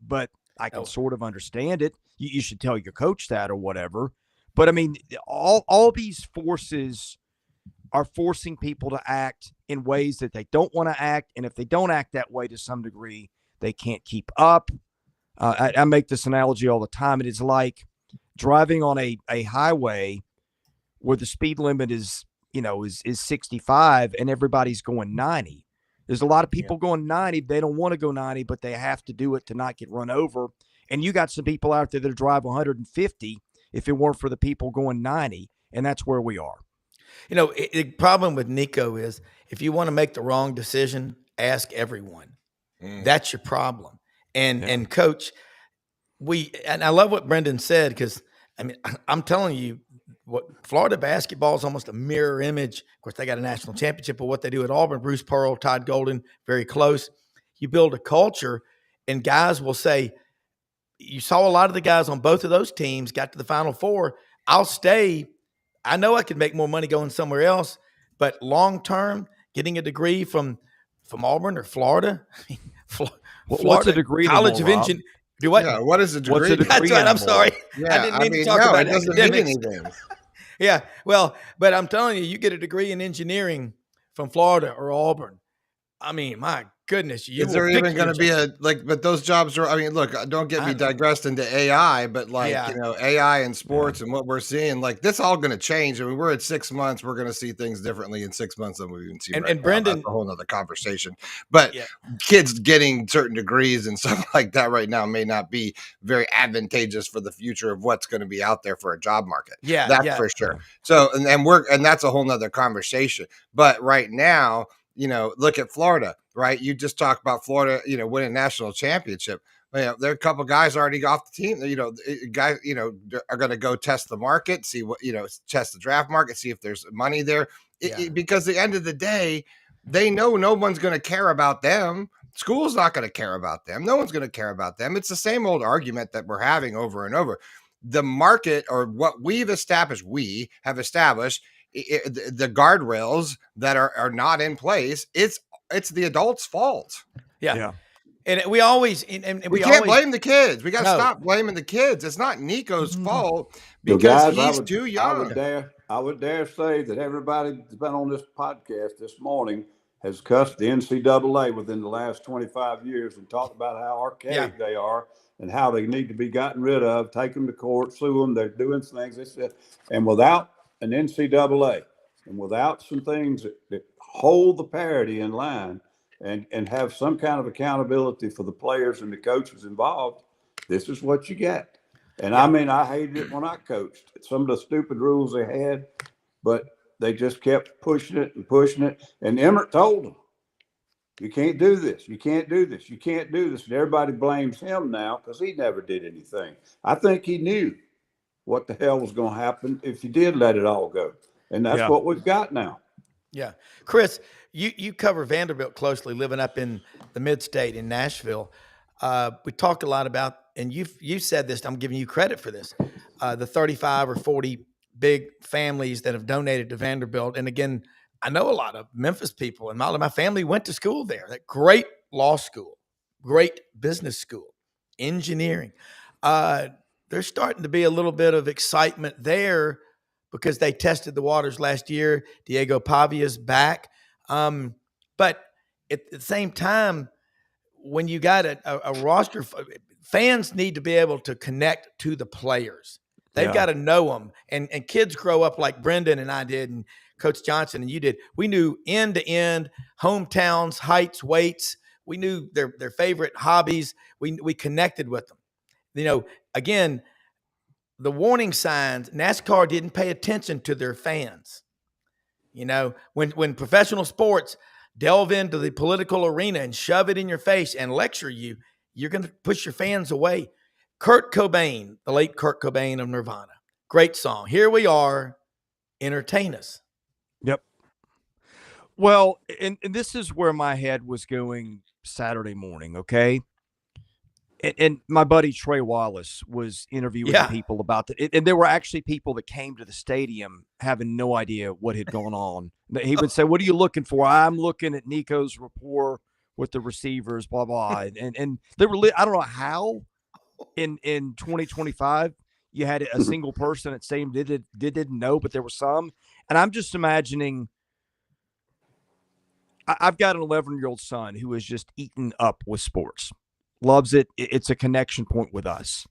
I can sort of understand it. You should tell your coach that or whatever. But I mean, all these forces are forcing people to act in ways that they don't want to act. And if they don't act that way to some degree, they can't keep up. I make this analogy all the time. It is like driving on a highway where the speed limit is 65 and everybody's going 90. There's a lot of people going 90. They don't want to go 90, but they have to do it to not get run over. And you got some people out there that drive 150 if it weren't for the people going 90. And that's where we are. The problem with Nico is if you want to make the wrong decision, ask everyone. That's your problem. And Coach, and I love what Brenden said, because I mean, I'm telling you, what Florida basketball is almost a mirror image. Of course, they got a national championship, but what they do at Auburn, Bruce Pearl, Todd Golden, very close. You build a culture, and guys will say, you saw a lot of the guys on both of those teams got to the Final Four. I'll stay. I know I could make more money going somewhere else, but long-term, getting a degree from Auburn or Florida, Florida, what's a degree? College of Engineering. Do what? Yeah, what is a degree? That's right. I'm sorry. Yeah, I didn't mean to talk about it doesn't academics. mean anything. Yeah, well, but I'm telling you, you get a degree in engineering from Florida or Auburn. I mean, my goodness, is there even going to be but those jobs are, I mean, look, don't get me digressed into AI, but AI and sports and what we're seeing, this all going to change. I mean, we're at 6 months. We're going to see things differently in 6 months than we've even seen. And Brenden, that's a whole nother conversation, but kids getting certain degrees and stuff like that right now may not be very advantageous for the future of what's going to be out there for a job market. Yeah, that's for sure. So, and that's a whole nother conversation, but right now, look at Florida, right? You just talked about Florida, winning a national championship. There are a couple of guys already off the team. Guys, are going to go test the market, see what, test the draft market, see if there's money there. Because at the end of the day, they know no one's going to care about them. School's not going to care about them. No one's going to care about them. It's the same old argument that we're having over and over. the market, or what we have established, the guardrails that are not in place. It's the adults' fault. Yeah. And we always, and We can't blame the kids. We got to No. stop blaming the kids. It's not Nico's fault So because guys, he's too young. I would dare say that everybody that's been on this podcast this morning has cussed the NCAA within the last 25 years and talked about how archaic they are and how they need to be gotten rid of, take them to court, sue them. They're doing things. They said, and without an NCAA and without some things that hold the parity in line and have some kind of accountability for the players and the coaches involved, this is what you get. And I mean, I hated it when I coached. Some of the stupid rules they had, but they just kept pushing it and pushing it. And Emmert told them, you can't do this. You can't do this. You can't do this. And everybody blames him now because he never did anything. I think he knew what the hell was going to happen if you did let it all go. And that's what we've got now. Yeah. Chris, you cover Vanderbilt closely, living up in the mid-state in Nashville. We talked a lot about, and you said this, I'm giving you credit for this, the 35 or 40 big families that have donated to Vanderbilt. And again, I know a lot of Memphis people, and my family went to school there. That great law school, great business school, engineering. There's starting to be a little bit of excitement there because they tested the waters last year. Diego Pavia's back. But at the same time, when you got a roster, fans need to be able to connect to the players. They've got to know them. And kids grow up like Brenden and I did, and Coach Johnson and you did. We knew end to end, hometowns, heights, weights. We knew their favorite hobbies. We connected with them. You know, again, the warning signs, NASCAR didn't pay attention to their fans. You know, when professional sports delve into the political arena and shove it in your face and lecture you, you're going to push your fans away. Kurt Cobain, the late Kurt Cobain of Nirvana. Great song. Here we are. Entertain us. Yep. Well, and this is where my head was going Saturday morning, okay? And my buddy Trey Wallace was interviewing people about it. And there were actually people that came to the stadium having no idea what had gone on. He would say, what are you looking for? I'm looking at Nico's rapport with the receivers, blah, blah. And they were, I don't know how in 2025 you had a single person at stadium didn't know, but there were some. And I'm just imagining, I've got an 11-year-old son who is just eaten up with sports. Loves it. It's a connection point with us.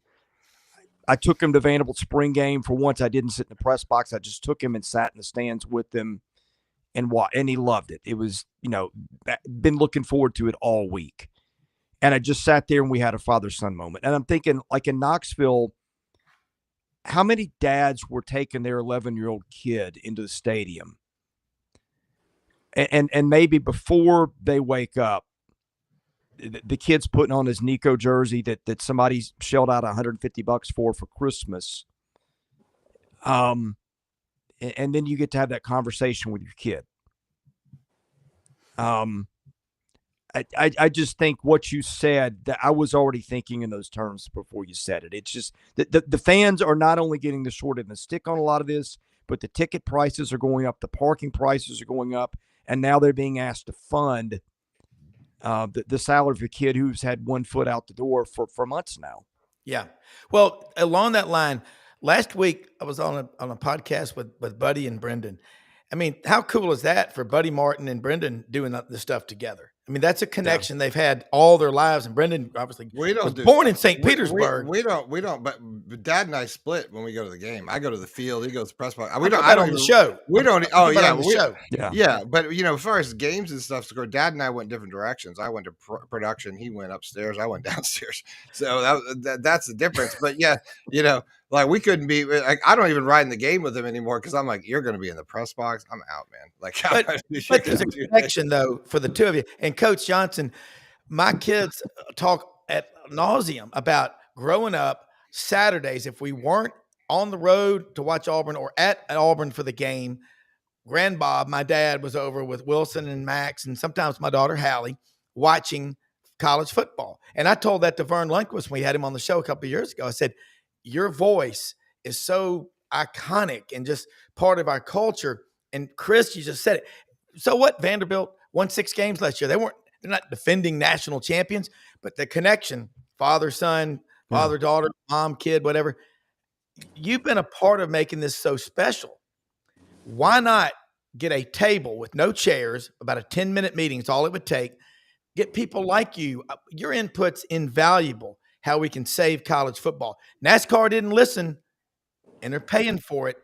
I took him to Vanderbilt spring game. For once, I didn't sit in the press box. I just took him and sat in the stands with them and he loved it. It was, been looking forward to it all week. And I just sat there and we had a father-son moment. And I'm thinking, like in Knoxville, how many dads were taking their 11-year-old kid into the stadium? And maybe before they wake up, the kid's putting on his Nico jersey that somebody shelled out $150 for Christmas. And then you get to have that conversation with your kid. I just think what you said, that I was already thinking in those terms before you said it. It's just the fans are not only getting the short end of the stick on a lot of this, but the ticket prices are going up, the parking prices are going up, and now they're being asked to fund the salary of a kid who's had one foot out the door for months now. Yeah. Well, along that line, last week I was on a podcast with Buddy and Brenden. I mean, how cool is that for Buddy Martin and Brenden doing this stuff together? I mean, that's a connection they've had all their lives. And Brenden obviously was born in St. Petersburg. We don't. But Dad and I split when we go to the game. I go to the field. He goes to the press box. I don't on the show. We don't. Oh yeah, show. Yeah. But as far as games and stuff to go, Dad and I went different directions. I went to production. He went upstairs. I went downstairs. So that's the difference. But yeah, like we couldn't be. Like, I don't even ride in the game with him anymore because I'm like, you're going to be in the press box. I'm out, man. Like, but there's a connection though for the two of you. And Coach Johnson, my kids talk ad nauseum about growing up Saturdays. If we weren't on the road to watch Auburn or at Auburn for the game, Grand Bob, my dad, was over with Wilson and Max, and sometimes my daughter Hallie, watching college football. And I told that to Vern Lundquist when we had him on the show a couple of years ago. I said, your voice is so iconic and just part of our culture. And Chris, you just said it. So what? Vanderbilt won 6 games last year. They're not defending national champions, but the connection, father, son, father, daughter, mom, kid, whatever. You've been a part of making this so special. Why not get a table with no chairs, about a 10-minute meeting? It's all it would take. Get people like you. Your input's invaluable, how we can save college football. NASCAR didn't listen, and they're paying for it.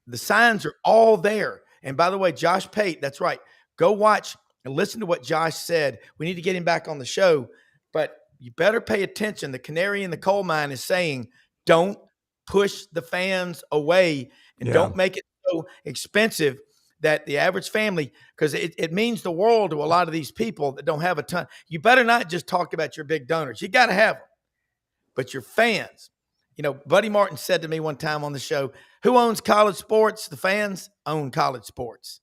The signs are all there. And by the way, Josh Pate, that's right. Go watch and listen to what Josh said. We need to get him back on the show, but you better pay attention. The canary in the coal mine is saying, don't push the fans away and don't make it so expensive that the average family, because it means the world to a lot of these people that don't have a ton. You better not just talk about your big donors. You got to have them. But your fans, Buddy Martin said to me one time on the show, who owns college sports? The fans own college sports.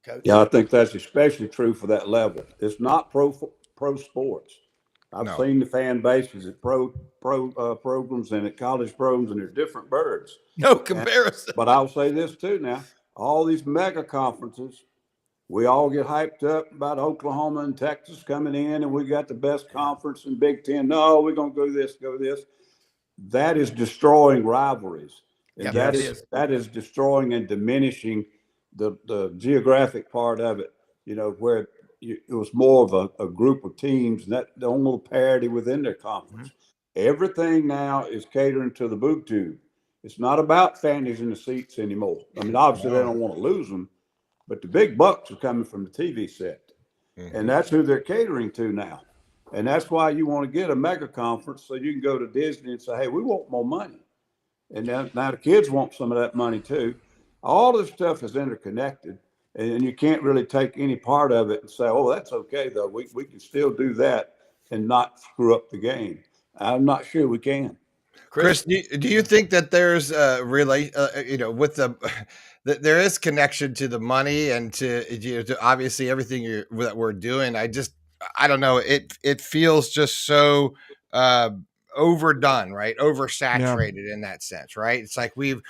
Coach. Yeah, I think that's especially true for that level. It's not pro sports. I've seen the fan bases at pro programs and at college programs, and they're different birds. No comparison. But I'll say this too now. All these mega conferences, we all get hyped up about Oklahoma and Texas coming in, and we got the best conference in Big Ten. No, we're going to go this. That is destroying rivalries. And that is destroying and diminishing the geographic part of it, where it was more of a group of teams, and that the only little parity within their conference. Mm-hmm. Everything now is catering to the boob tube. It's not about fannies in the seats anymore. I mean, obviously they don't want to lose them, but the big bucks are coming from the TV set. Mm-hmm. And that's who they're catering to now. And that's why you want to get a mega conference so you can go to Disney and say, hey, we want more money. And now the kids want some of that money too. All this stuff is interconnected, and you can't really take any part of it and say, oh, that's okay, though. We can still do that and not screw up the game. I'm not sure we can. Chris, do you think that there's really, with there is connection to the money and to obviously everything that we're doing? I don't know. It feels just so overdone, right? Oversaturated in that sense, right? It's like we've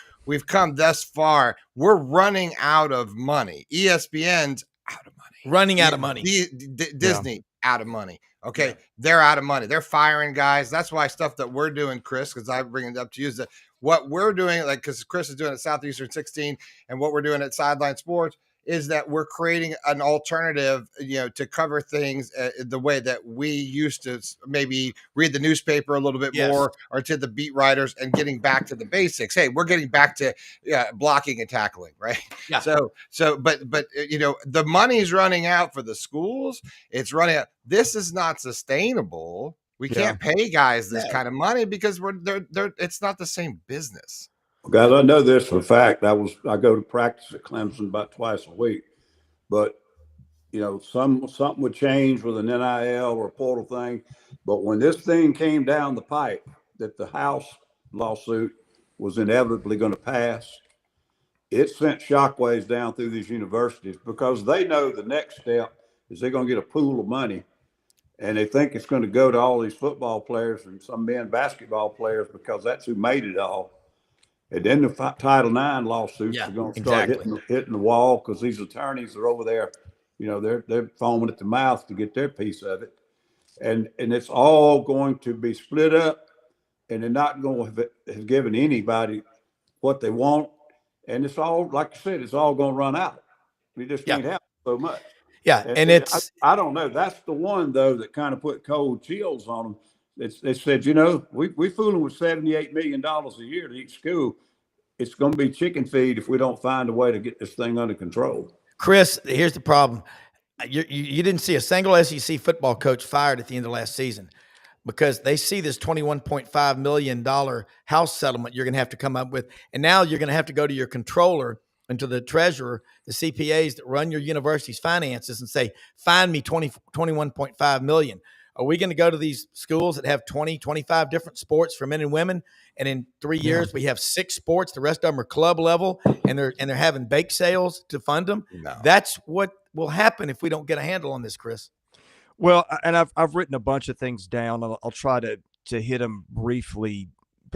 come thus far. We're running out of money. ESPN's out of money. Running out of money. Disney out of money. Okay, they're out of money. They're firing guys. That's why stuff that we're doing, Chris, because I bring it up to you, is that what we're doing, like, because Chris is doing at Southeastern 16, and what we're doing at Sideline Sports is that we're creating an alternative, to cover things the way that we used to maybe read the newspaper a little bit more, or to the beat writers, and getting back to the basics. Hey, we're getting back to blocking and tackling, right? Yeah. But the money's running out for the schools. It's running out. This is not sustainable. We can't pay guys this kind of money because it's not the same business. Guys, I know this for a fact. I go to practice at Clemson about twice a week, but something would change with an NIL or a portal thing. But when this thing came down the pipe that the House lawsuit was inevitably going to pass, it sent shockwaves down through these universities, because they know the next step is they're going to get a pool of money, and they think it's going to go to all these football players and some men basketball players, because that's who made it all. And then the Title IX lawsuits are going to start hitting the wall, because these attorneys are over there, they're foaming at the mouth to get their piece of it. And it's all going to be split up, and they're not going to have given anybody what they want. And it's all, like I said, it's all going to run out. We just can't have so much. Yeah, and it's I don't know. That's the one, though, that kind of put cold chills on them. They said, we fooling with $78 million a year to each school. It's going to be chicken feed if we don't find a way to get this thing under control. Chris, here's the problem. You didn't see a single SEC football coach fired at the end of last season, because they see this $21.5 million house settlement you're going to have to come up with. And now you're going to have to go to your controller and to the treasurer, the CPAs that run your university's finances, and say, find me $21.5 million. Are we going to go to these schools that have 20, 25 different sports for men and women, and in 3 years we have 6 sports, the rest of them are club level, and they're having bake sales to fund them? No. That's what will happen if we don't get a handle on this, Chris. Well, and I've written a bunch of things down. I'll try to hit them briefly,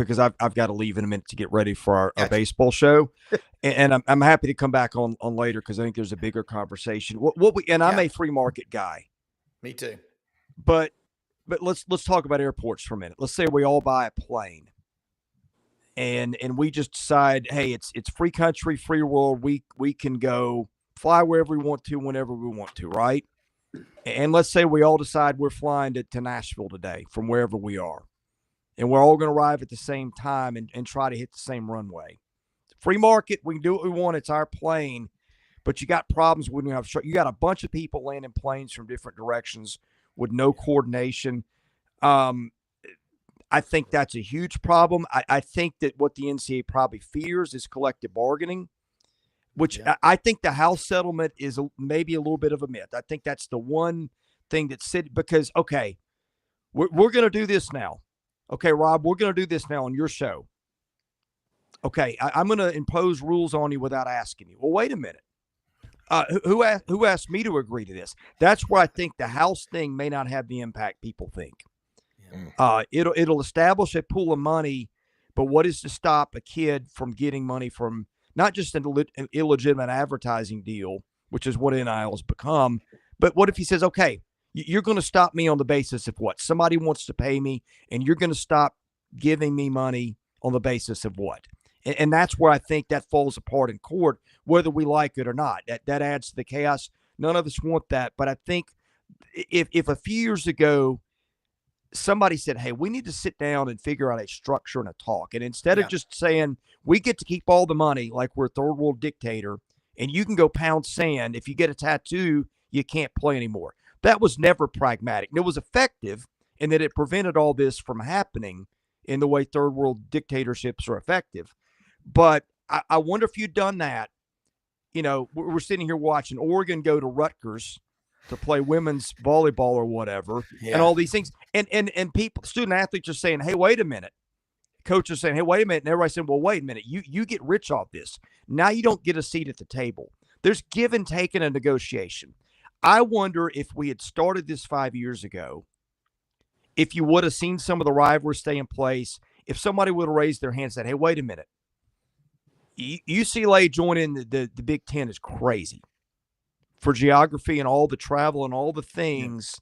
because I've got to leave in a minute to get ready for our Gotcha. baseball show, and I'm happy to come back on later because I think there's a bigger conversation. I'm a free market guy. Me too. But let's talk about airports for a minute. Let's say we all buy a plane, and we just decide, hey, it's free country, free world. We can go fly wherever we want to, whenever we want to, right? And let's say we all decide we're flying to Nashville today from wherever we are, and we're all going to arrive at the same time and try to hit the same runway. Free market, we can do what we want. It's our plane, but you got problems when you got a bunch of people landing planes from different directions with no coordination. I think that's a huge problem. I think that what the NCAA probably fears is collective bargaining, which I think the House settlement is maybe a little bit of a myth. I think that's the one thing that's said because, okay, we're going to do this now. Okay, Rob, we're going to do this now on your show. Okay, I'm going to impose rules on you without asking you. Well, wait a minute. Who asked me to agree to this? That's where I think the House thing may not have the impact people think. It'll establish a pool of money, but what is to stop a kid from getting money from not just an illegitimate advertising deal, which is what NIL has become, but what if he says, okay, you're going to stop me on the basis of what? Somebody wants to pay me, and you're going to stop giving me money on the basis of what? And that's where I think that falls apart in court, whether we like it or not. That adds to the chaos. None of us want that. But I think if a few years ago, somebody said, hey, we need to sit down and figure out a structure and a talk. And instead of just saying, we get to keep all the money like we're a third world dictator, and you can go pound sand. If you get a tattoo, you can't play anymore. That was never pragmatic. And it was effective in that it prevented all this from happening in the way third world dictatorships are effective. But I wonder if you'd done that. You know, we're sitting here watching Oregon go to Rutgers to play women's volleyball or whatever, and all these things. And people, student athletes are saying, hey, wait a minute. Coaches are saying, hey, wait a minute. And everybody's saying, well, wait a minute. You get rich off this. Now you don't get a seat at the table. There's give and take in a negotiation. I wonder if we had started this 5 years ago, if you would have seen some of the rivalries stay in place, if somebody would have raised their hand and said, hey, wait a minute. UCLA joining the Big Ten is crazy for geography and all the travel and all the things.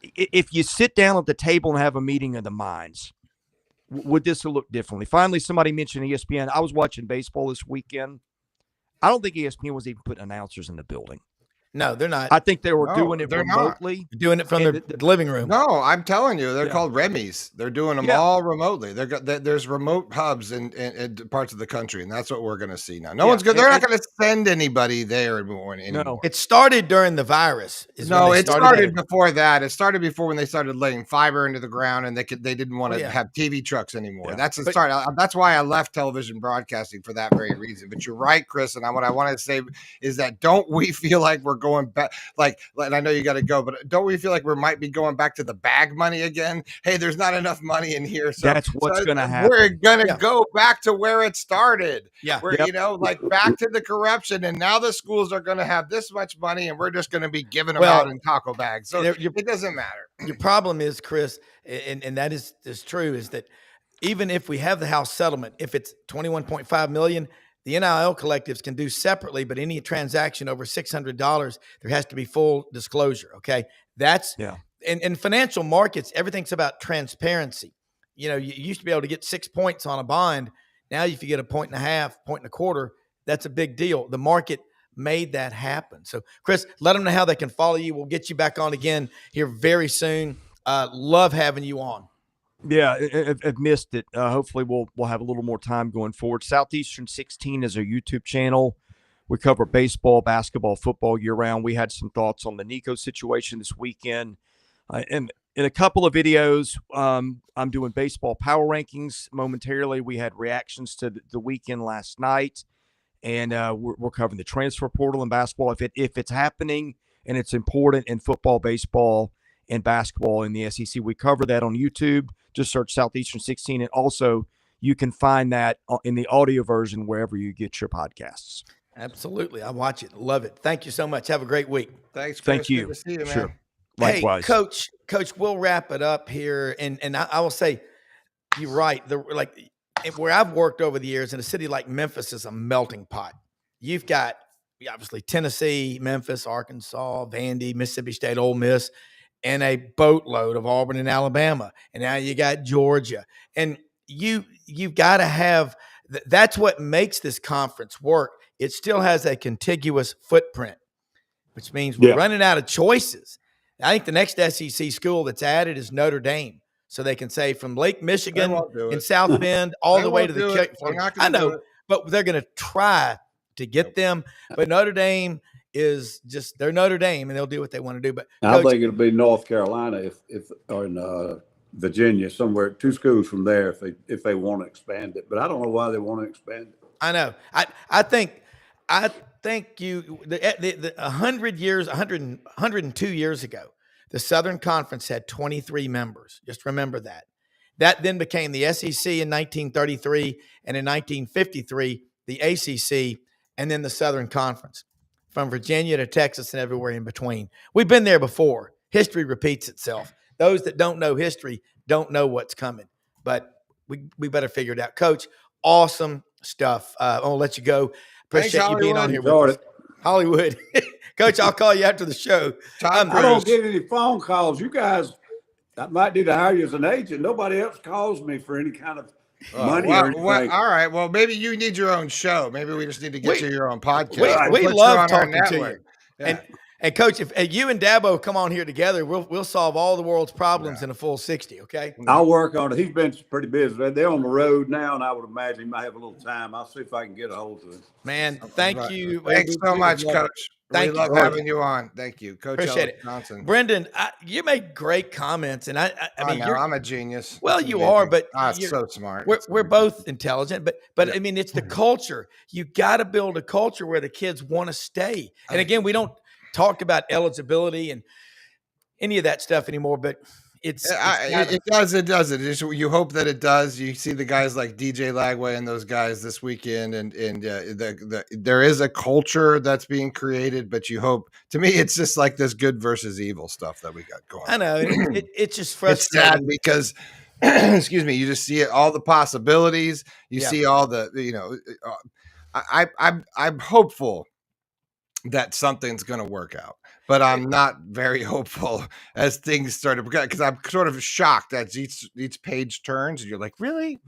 If you sit down at the table and have a meeting of the minds, would this look differently? Finally, somebody mentioned ESPN. I was watching baseball this weekend. I don't think ESPN was even putting announcers in the building. No, they're not. I think they were doing it remotely. Doing it from their living room. No, I'm telling you, they're called Remy's. They're doing them all remotely. There's remote hubs in parts of the country, and that's what we're going to see now. They're not going to send anybody there anymore. No. It started during the virus. It started before that. It started before when they started laying fiber into the ground, and they didn't want to have TV trucks anymore. That's the start. That's why I left television broadcasting for that very reason. But you're right, Chris, and what I want to say is that don't we feel like we're going back, and I know you got to go, but don't we feel like we might be going back to the bag money again? Hey, there's not enough money in here, so that's what's going to happen. We're going to go back to where it started. Back to the corruption, and now the schools are going to have this much money, and we're just going to be giving them out in taco bags. So it doesn't matter. Your problem is, Chris, and that is true, is that even if we have the House settlement, if it's $21.5 million. The NIL collectives can do separately, but any transaction over $600, there has to be full disclosure. Okay. That's in financial markets, everything's about transparency. You used to be able to get 6 points on a bond. Now, if you get 1.5 points, 1.25, that's a big deal. The market made that happen. So, Chris, let them know how they can follow you. We'll get you back on again here very soon. Love having you on. Yeah, I've missed it. Hopefully we'll have a little more time going forward. Southeastern 16 is our YouTube channel. We cover baseball, basketball, football year round. We had some thoughts on the Nico situation this weekend. And in a couple of videos, I'm doing baseball power rankings momentarily. We had reactions to the weekend last night. And we're covering the transfer portal in basketball. If it's happening and it's important in football, baseball, and basketball in the SEC, we cover that on YouTube. Just search Southeastern 16. And also, you can find that in the audio version wherever you get your podcasts. Absolutely. I watch it. Love it. Thank you so much. Have a great week. Thanks, Chris. Thank you. Good to see you, man. Sure. Likewise. Hey, Coach, we'll wrap it up here. And I will say, you're right. Where I've worked over the years in a city like Memphis is a melting pot. You've got obviously Tennessee, Memphis, Arkansas, Vandy, Mississippi State, Ole Miss, and a boatload of Auburn and Alabama. And now you got Georgia. And you've got to have that's what makes this conference work. It still has a contiguous footprint, which means we're running out of choices. I think the next SEC school that's added is Notre Dame. So they can say from Lake Michigan in South Bend all the way to the – I know, but they're going to try to get them. But Notre Dame is just – they're Notre Dame, and they'll do what they want to do. But I think it'll be North Carolina or in Virginia, somewhere, 2 schools from there if they want to expand it. But I don't know why they want to expand it. I know. I think the 102 years ago, the Southern Conference had 23 members. Just remember that. That then became the SEC in 1933, and in 1953, the ACC, and then the Southern Conference, from Virginia to Texas and everywhere in between. We've been there before. History repeats itself. Those that don't know history don't know what's coming. But we better figure it out. Coach, awesome stuff. I'll let you go. Appreciate you being on here with us. Hollywood. Coach, I'll call you after the show. I don't get any phone calls. You guys, I might need to hire you as an agent. Nobody else calls me for any kind of money or anything. All right. Well, maybe you need your own show. Maybe we just need to get you your own podcast. We love talking to you. Yeah. And Coach, if you and Dabo come on here together, we'll solve all the world's problems in a full 60, okay? I'll work on it. He's been pretty busy. They're on the road now, and I would imagine he might have a little time. I'll see if I can get a hold of him. Man, thank you. Thanks so much, Coach. We love having you on. Thank you, Coach. Appreciate it, Johnson. Brenden, you make great comments, and I mean, I'm a genius. Well, you are, but you're so smart. We're both intelligent, but I mean, it's the culture. You got to build a culture where the kids want to stay. And again, we don't talk about eligibility and any of that stuff anymore, but it does. You hope that it does. You see the guys like DJ Lagway and those guys this weekend, and there is a culture that's being created. But you hope. To me, it's just like this good versus evil stuff that we got going. I know it's just frustrating. It's sad because, excuse me, you just see all the possibilities. You see all the I'm hopeful that something's going to work out, but I'm not very hopeful as things started because I'm sort of shocked as each page turns and you're like, really?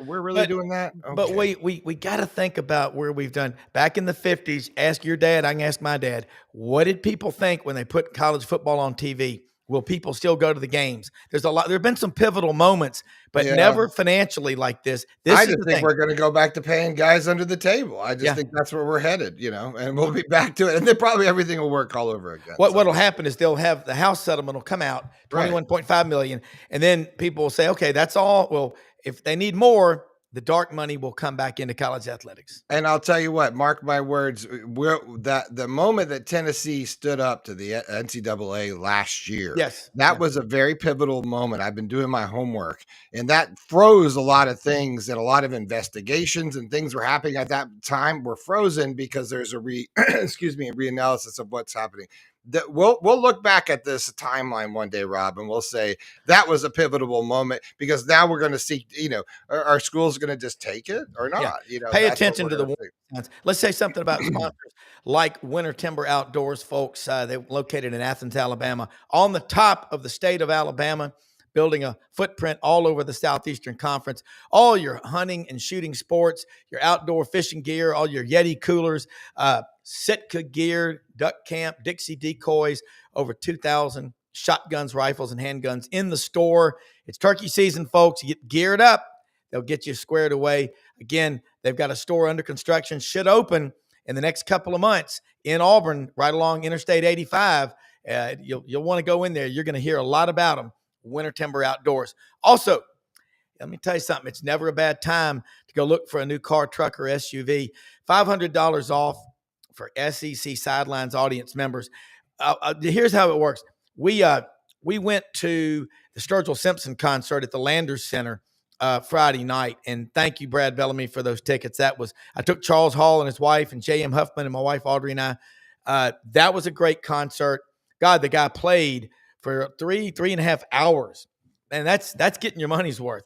We're really doing that? Okay. But we got to think about where we've done back in the 50s. Ask your dad. I can ask my dad. What did people think when they put college football on TV? Will people still go to the games? There have been some pivotal moments, but never financially like this. I just think we're going to go back to paying guys under the table. I just think that's where we're headed, and we'll be back to it. And then probably everything will work all over again. What'll happen is they'll have the House settlement will come out, $21.5 million. And then people will say, okay, that's all. Well, if they need more, the dark money will come back into college athletics. And I'll tell you what, mark my words, the moment that Tennessee stood up to the NCAA last year, that was a very pivotal moment. I've been doing my homework, and that froze a lot of things, and a lot of investigations and things were happening at that time were frozen because there's a reanalysis of what's happening. That we'll look back at this timeline one day, Rob, and we'll say that was a pivotal moment because now we're going to see, our school's going to just take it or not. Pay attention to the ones. Let's say something about sponsors like Winter Timber Outdoors, folks. They're located in Athens, Alabama, on the top of the state of Alabama, building a footprint all over the Southeastern Conference. All your hunting and shooting sports, your outdoor fishing gear, all your Yeti coolers, Sitka gear, duck camp, Dixie decoys, over 2,000 shotguns, rifles, and handguns in the store. It's turkey season, folks. You get geared up. They'll get you squared away. Again, they've got a store under construction, should open in the next couple of months in Auburn, right along Interstate 85. You'll want to go in there. You're going to hear a lot about them. Winter Timber Outdoors. Also, let me tell you something. It's never a bad time to go look for a new car, truck, or SUV. $500 off for SEC Sidelines audience members. Here's how it works. We went to the Sturgill Simpson concert at the Landers Center Friday night, and thank you, Brad Bellamy, for those tickets. I took Charles Hall and his wife, and J.M. Huffman and my wife Audrey and I. That was a great concert. God, the guy played for three and a half hours, and that's getting your money's worth.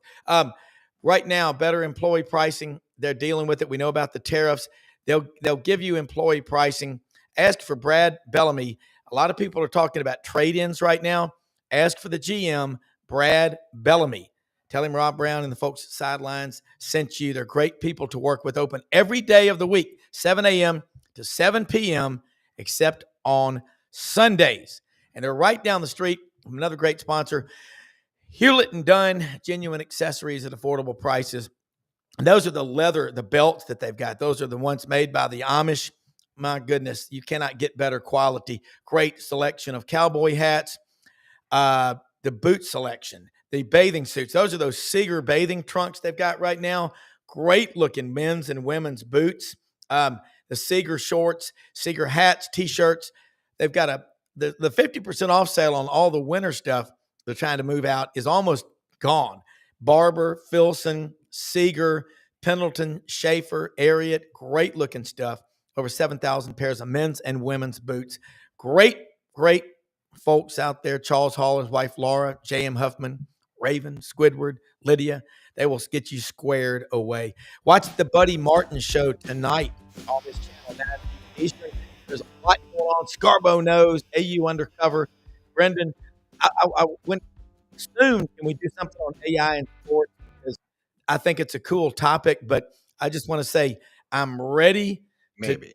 right now, better employee pricing. They're dealing with it. We know about the tariffs. They'll give you employee pricing. Ask for Brad Bellamy. A lot of people are talking about trade-ins right now. Ask for the GM, Brad Bellamy. Tell him Rob Browne and the folks at Sidelines sent you. They're great people to work with. Open every day of the week, 7 a.m. to 7 p.m., except on Sundays. And they're right down the street from another great sponsor, Hewlett & Dunn, genuine accessories at affordable prices. And those are the belts that they've got. Those are the ones made by the Amish. My goodness, you cannot get better quality. Great selection of cowboy hats, the boot selection, the bathing suits. Those are those Seeger bathing trunks they've got right now. Great looking men's and women's boots. The Seeger shorts, Seeger hats, T-shirts. They've got the 50% off sale on all the winter stuff they're trying to move out is almost gone. Barber, Filson, Seeger, Pendleton, Schaefer, Ariat, great looking stuff. Over 7,000 pairs of men's and women's boots. Great folks out there. Charles Hall, his wife Laura, J.M. Huffman, Raven, Squidward, Lydia. They will get you squared away. Watch the Buddy Martin show tonight on this channel, 9 Eastern. There's a lot going on. Scarborough knows, AU Undercover. Brenden, I went soon. Can we do something on AI and sports? Because I think it's a cool topic, but I just want to say I'm ready. Maybe.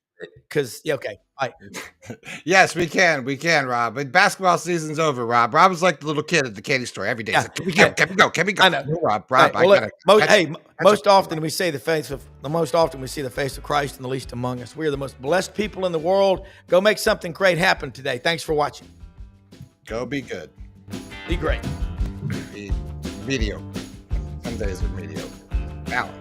Because, okay. All right. Yes, we can, Rob. But basketball season's over, Rob. Rob was like the little kid at the candy store every day. Yeah. He's like, can we go? I know. No, Rob, Right. I Well, gotta. Most often we see the face of Christ and the least among us. We are the most blessed people in the world. Go make something great happen today. Thanks for watching. Go be good. Be great. Be mediocre. Some days are mediocre. Balance.